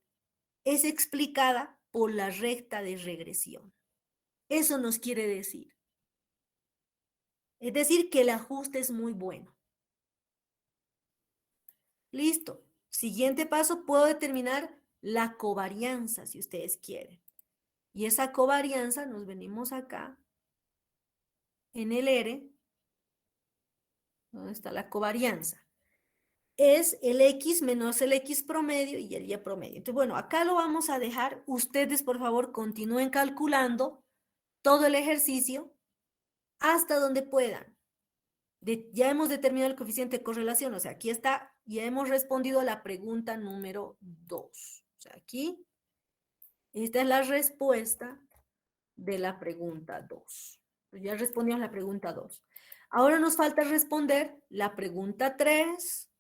es explicada por la recta de regresión. Eso nos quiere decir. Es decir, que el ajuste es muy bueno. Listo. Siguiente paso, puedo determinar la covarianza, si ustedes quieren. Y esa covarianza, nos venimos acá, en el R, ¿dónde está la covarianza? Es el X menos el X promedio y el Y promedio. Entonces, bueno, acá lo vamos a dejar. Ustedes, por favor, continúen calculando todo el ejercicio hasta donde puedan. Ya hemos determinado el coeficiente de correlación, o sea, aquí está, ya hemos respondido a la pregunta número 2. O sea, aquí, esta es la respuesta de la pregunta 2. Ya respondimos la pregunta 2. Ahora nos falta responder la pregunta 3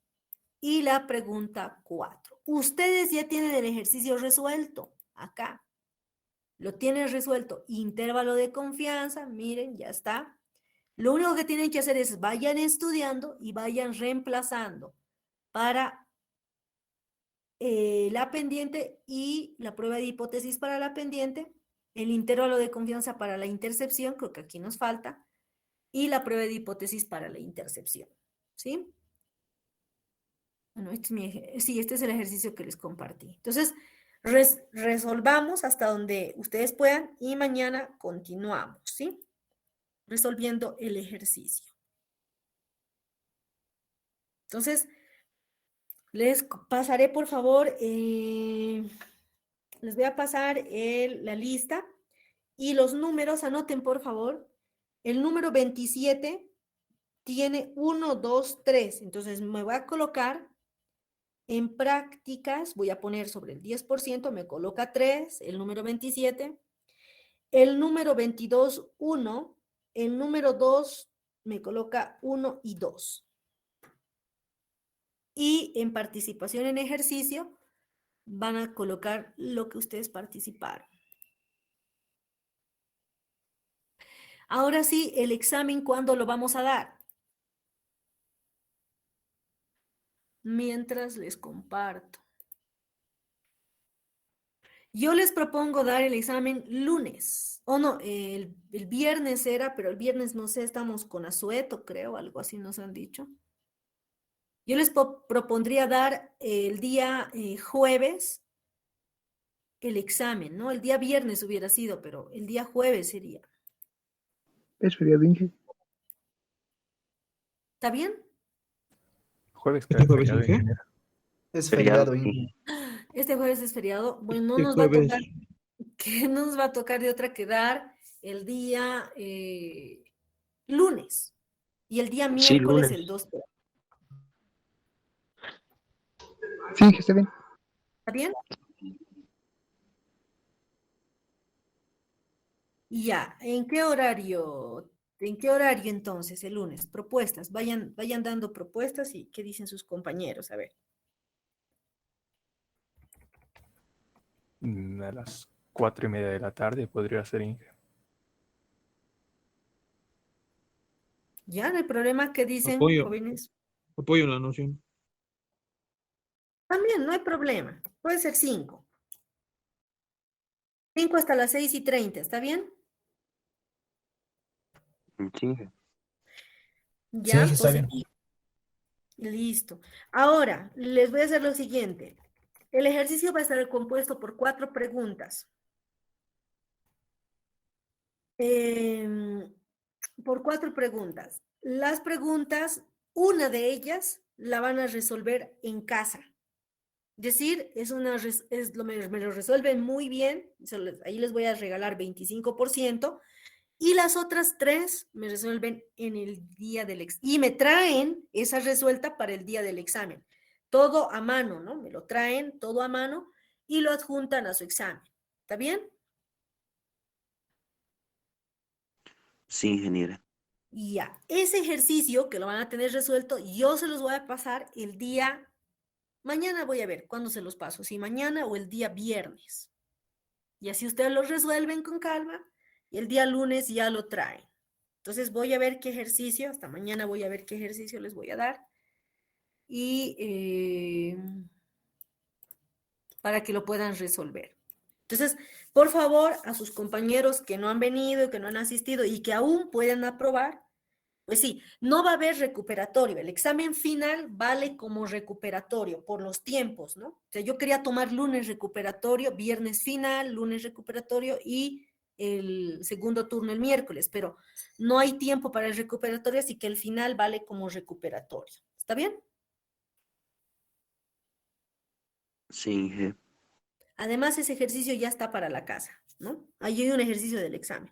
y la pregunta 4. Ustedes ya tienen el ejercicio resuelto, acá. Lo tienen resuelto. Intervalo de confianza, miren, ya está. Lo único que tienen que hacer es vayan estudiando y vayan reemplazando para la pendiente y la prueba de hipótesis para la pendiente, el intervalo de confianza para la intercepción, creo que aquí nos falta, y la prueba de hipótesis para la intercepción. ¿Sí? Bueno, este es el ejercicio que les compartí. Entonces, resolvamos hasta donde ustedes puedan y mañana continuamos, ¿sí? Resolviendo el ejercicio. Entonces, les pasaré, por favor, les voy a pasar la lista y los números, anoten, por favor. El número 27 tiene 1, 2, 3. Entonces, me voy a colocar en prácticas, voy a poner sobre el 10%, me coloca 3, el número 27. El número 22, 1. El número 2 me coloca 1 y 2. Y en participación en ejercicio van a colocar lo que ustedes participaron. Ahora sí, el examen, ¿cuándo lo vamos a dar? Mientras les comparto. Yo les propongo dar el examen lunes. O no, el viernes era, pero el viernes no sé, estamos con asueto, creo, algo así nos han dicho. Yo les propondría dar el día jueves el examen, ¿no? El día viernes hubiera sido, pero el día jueves sería. Es feriado, Inge. ¿Está bien? Jueves ¿Este cae jueves, feriado, Inge? ingeniero. Es Feriado. feriado, Inge. Este jueves es feriado. Bueno, no Este nos va a jueves, tocar, que no nos va a tocar de otra que dar el día lunes y el día Sí, miércoles lunes. el 2. sí, Inge, está bien. ¿Está bien? Ya, ¿en qué horario? ¿En qué horario entonces el lunes? Propuestas, vayan dando propuestas y qué dicen sus compañeros, a ver. A las 4:30 de la tarde podría ser, Inge. Ya, no hay problema, ¿qué dicen, Apoyo, jóvenes? apoyo la noción. También, no hay problema, puede ser 5. 5 hasta las 6:30, ¿está bien? Sí, Inge. Sí, Ya, está bien. positivo. Listo. Ahora, les voy a hacer lo siguiente. El ejercicio va a estar compuesto por 4 preguntas. Em, por 4 preguntas. Las preguntas, una de ellas la van a resolver en casa. Es decir, me lo resuelven muy bien. Ahí les voy a regalar 25%. Y las otras 3 me resuelven en el día del examen. Y me traen esa resuelta para el día del examen. Todo a mano, ¿no? Me lo traen todo a mano y lo adjuntan a su examen. ¿Está bien? Sí, ingeniera. Y ya, ese ejercicio que lo van a tener resuelto, yo se los voy a pasar el día, mañana voy a ver cuándo se los paso, si mañana o el día viernes. Y así ustedes lo resuelven con calma y el día lunes ya lo traen. Entonces voy a ver qué ejercicio, hasta mañana voy a ver qué ejercicio les voy a dar y para que lo puedan resolver. Entonces, por favor, a sus compañeros que no han venido, que no han asistido y que aún pueden aprobar, pues sí, no va a haber recuperatorio. El examen final vale como recuperatorio por los tiempos, ¿no? O sea, yo quería tomar lunes recuperatorio, viernes final, lunes recuperatorio y el segundo turno el miércoles, pero no hay tiempo para el recuperatorio, así que el final vale como recuperatorio. ¿Está bien? Sí, Inge. Además, ese ejercicio ya está para la casa, ¿no? Ahí hay un ejercicio del examen.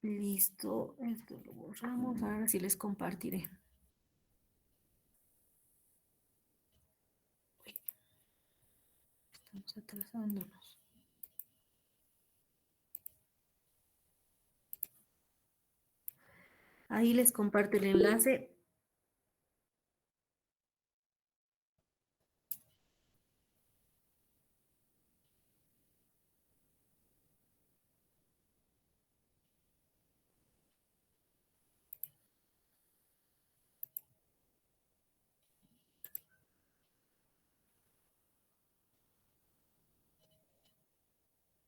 Listo, esto lo borramos, ahora sí les compartiré. Estamos atrasándonos. Ahí les comparto el enlace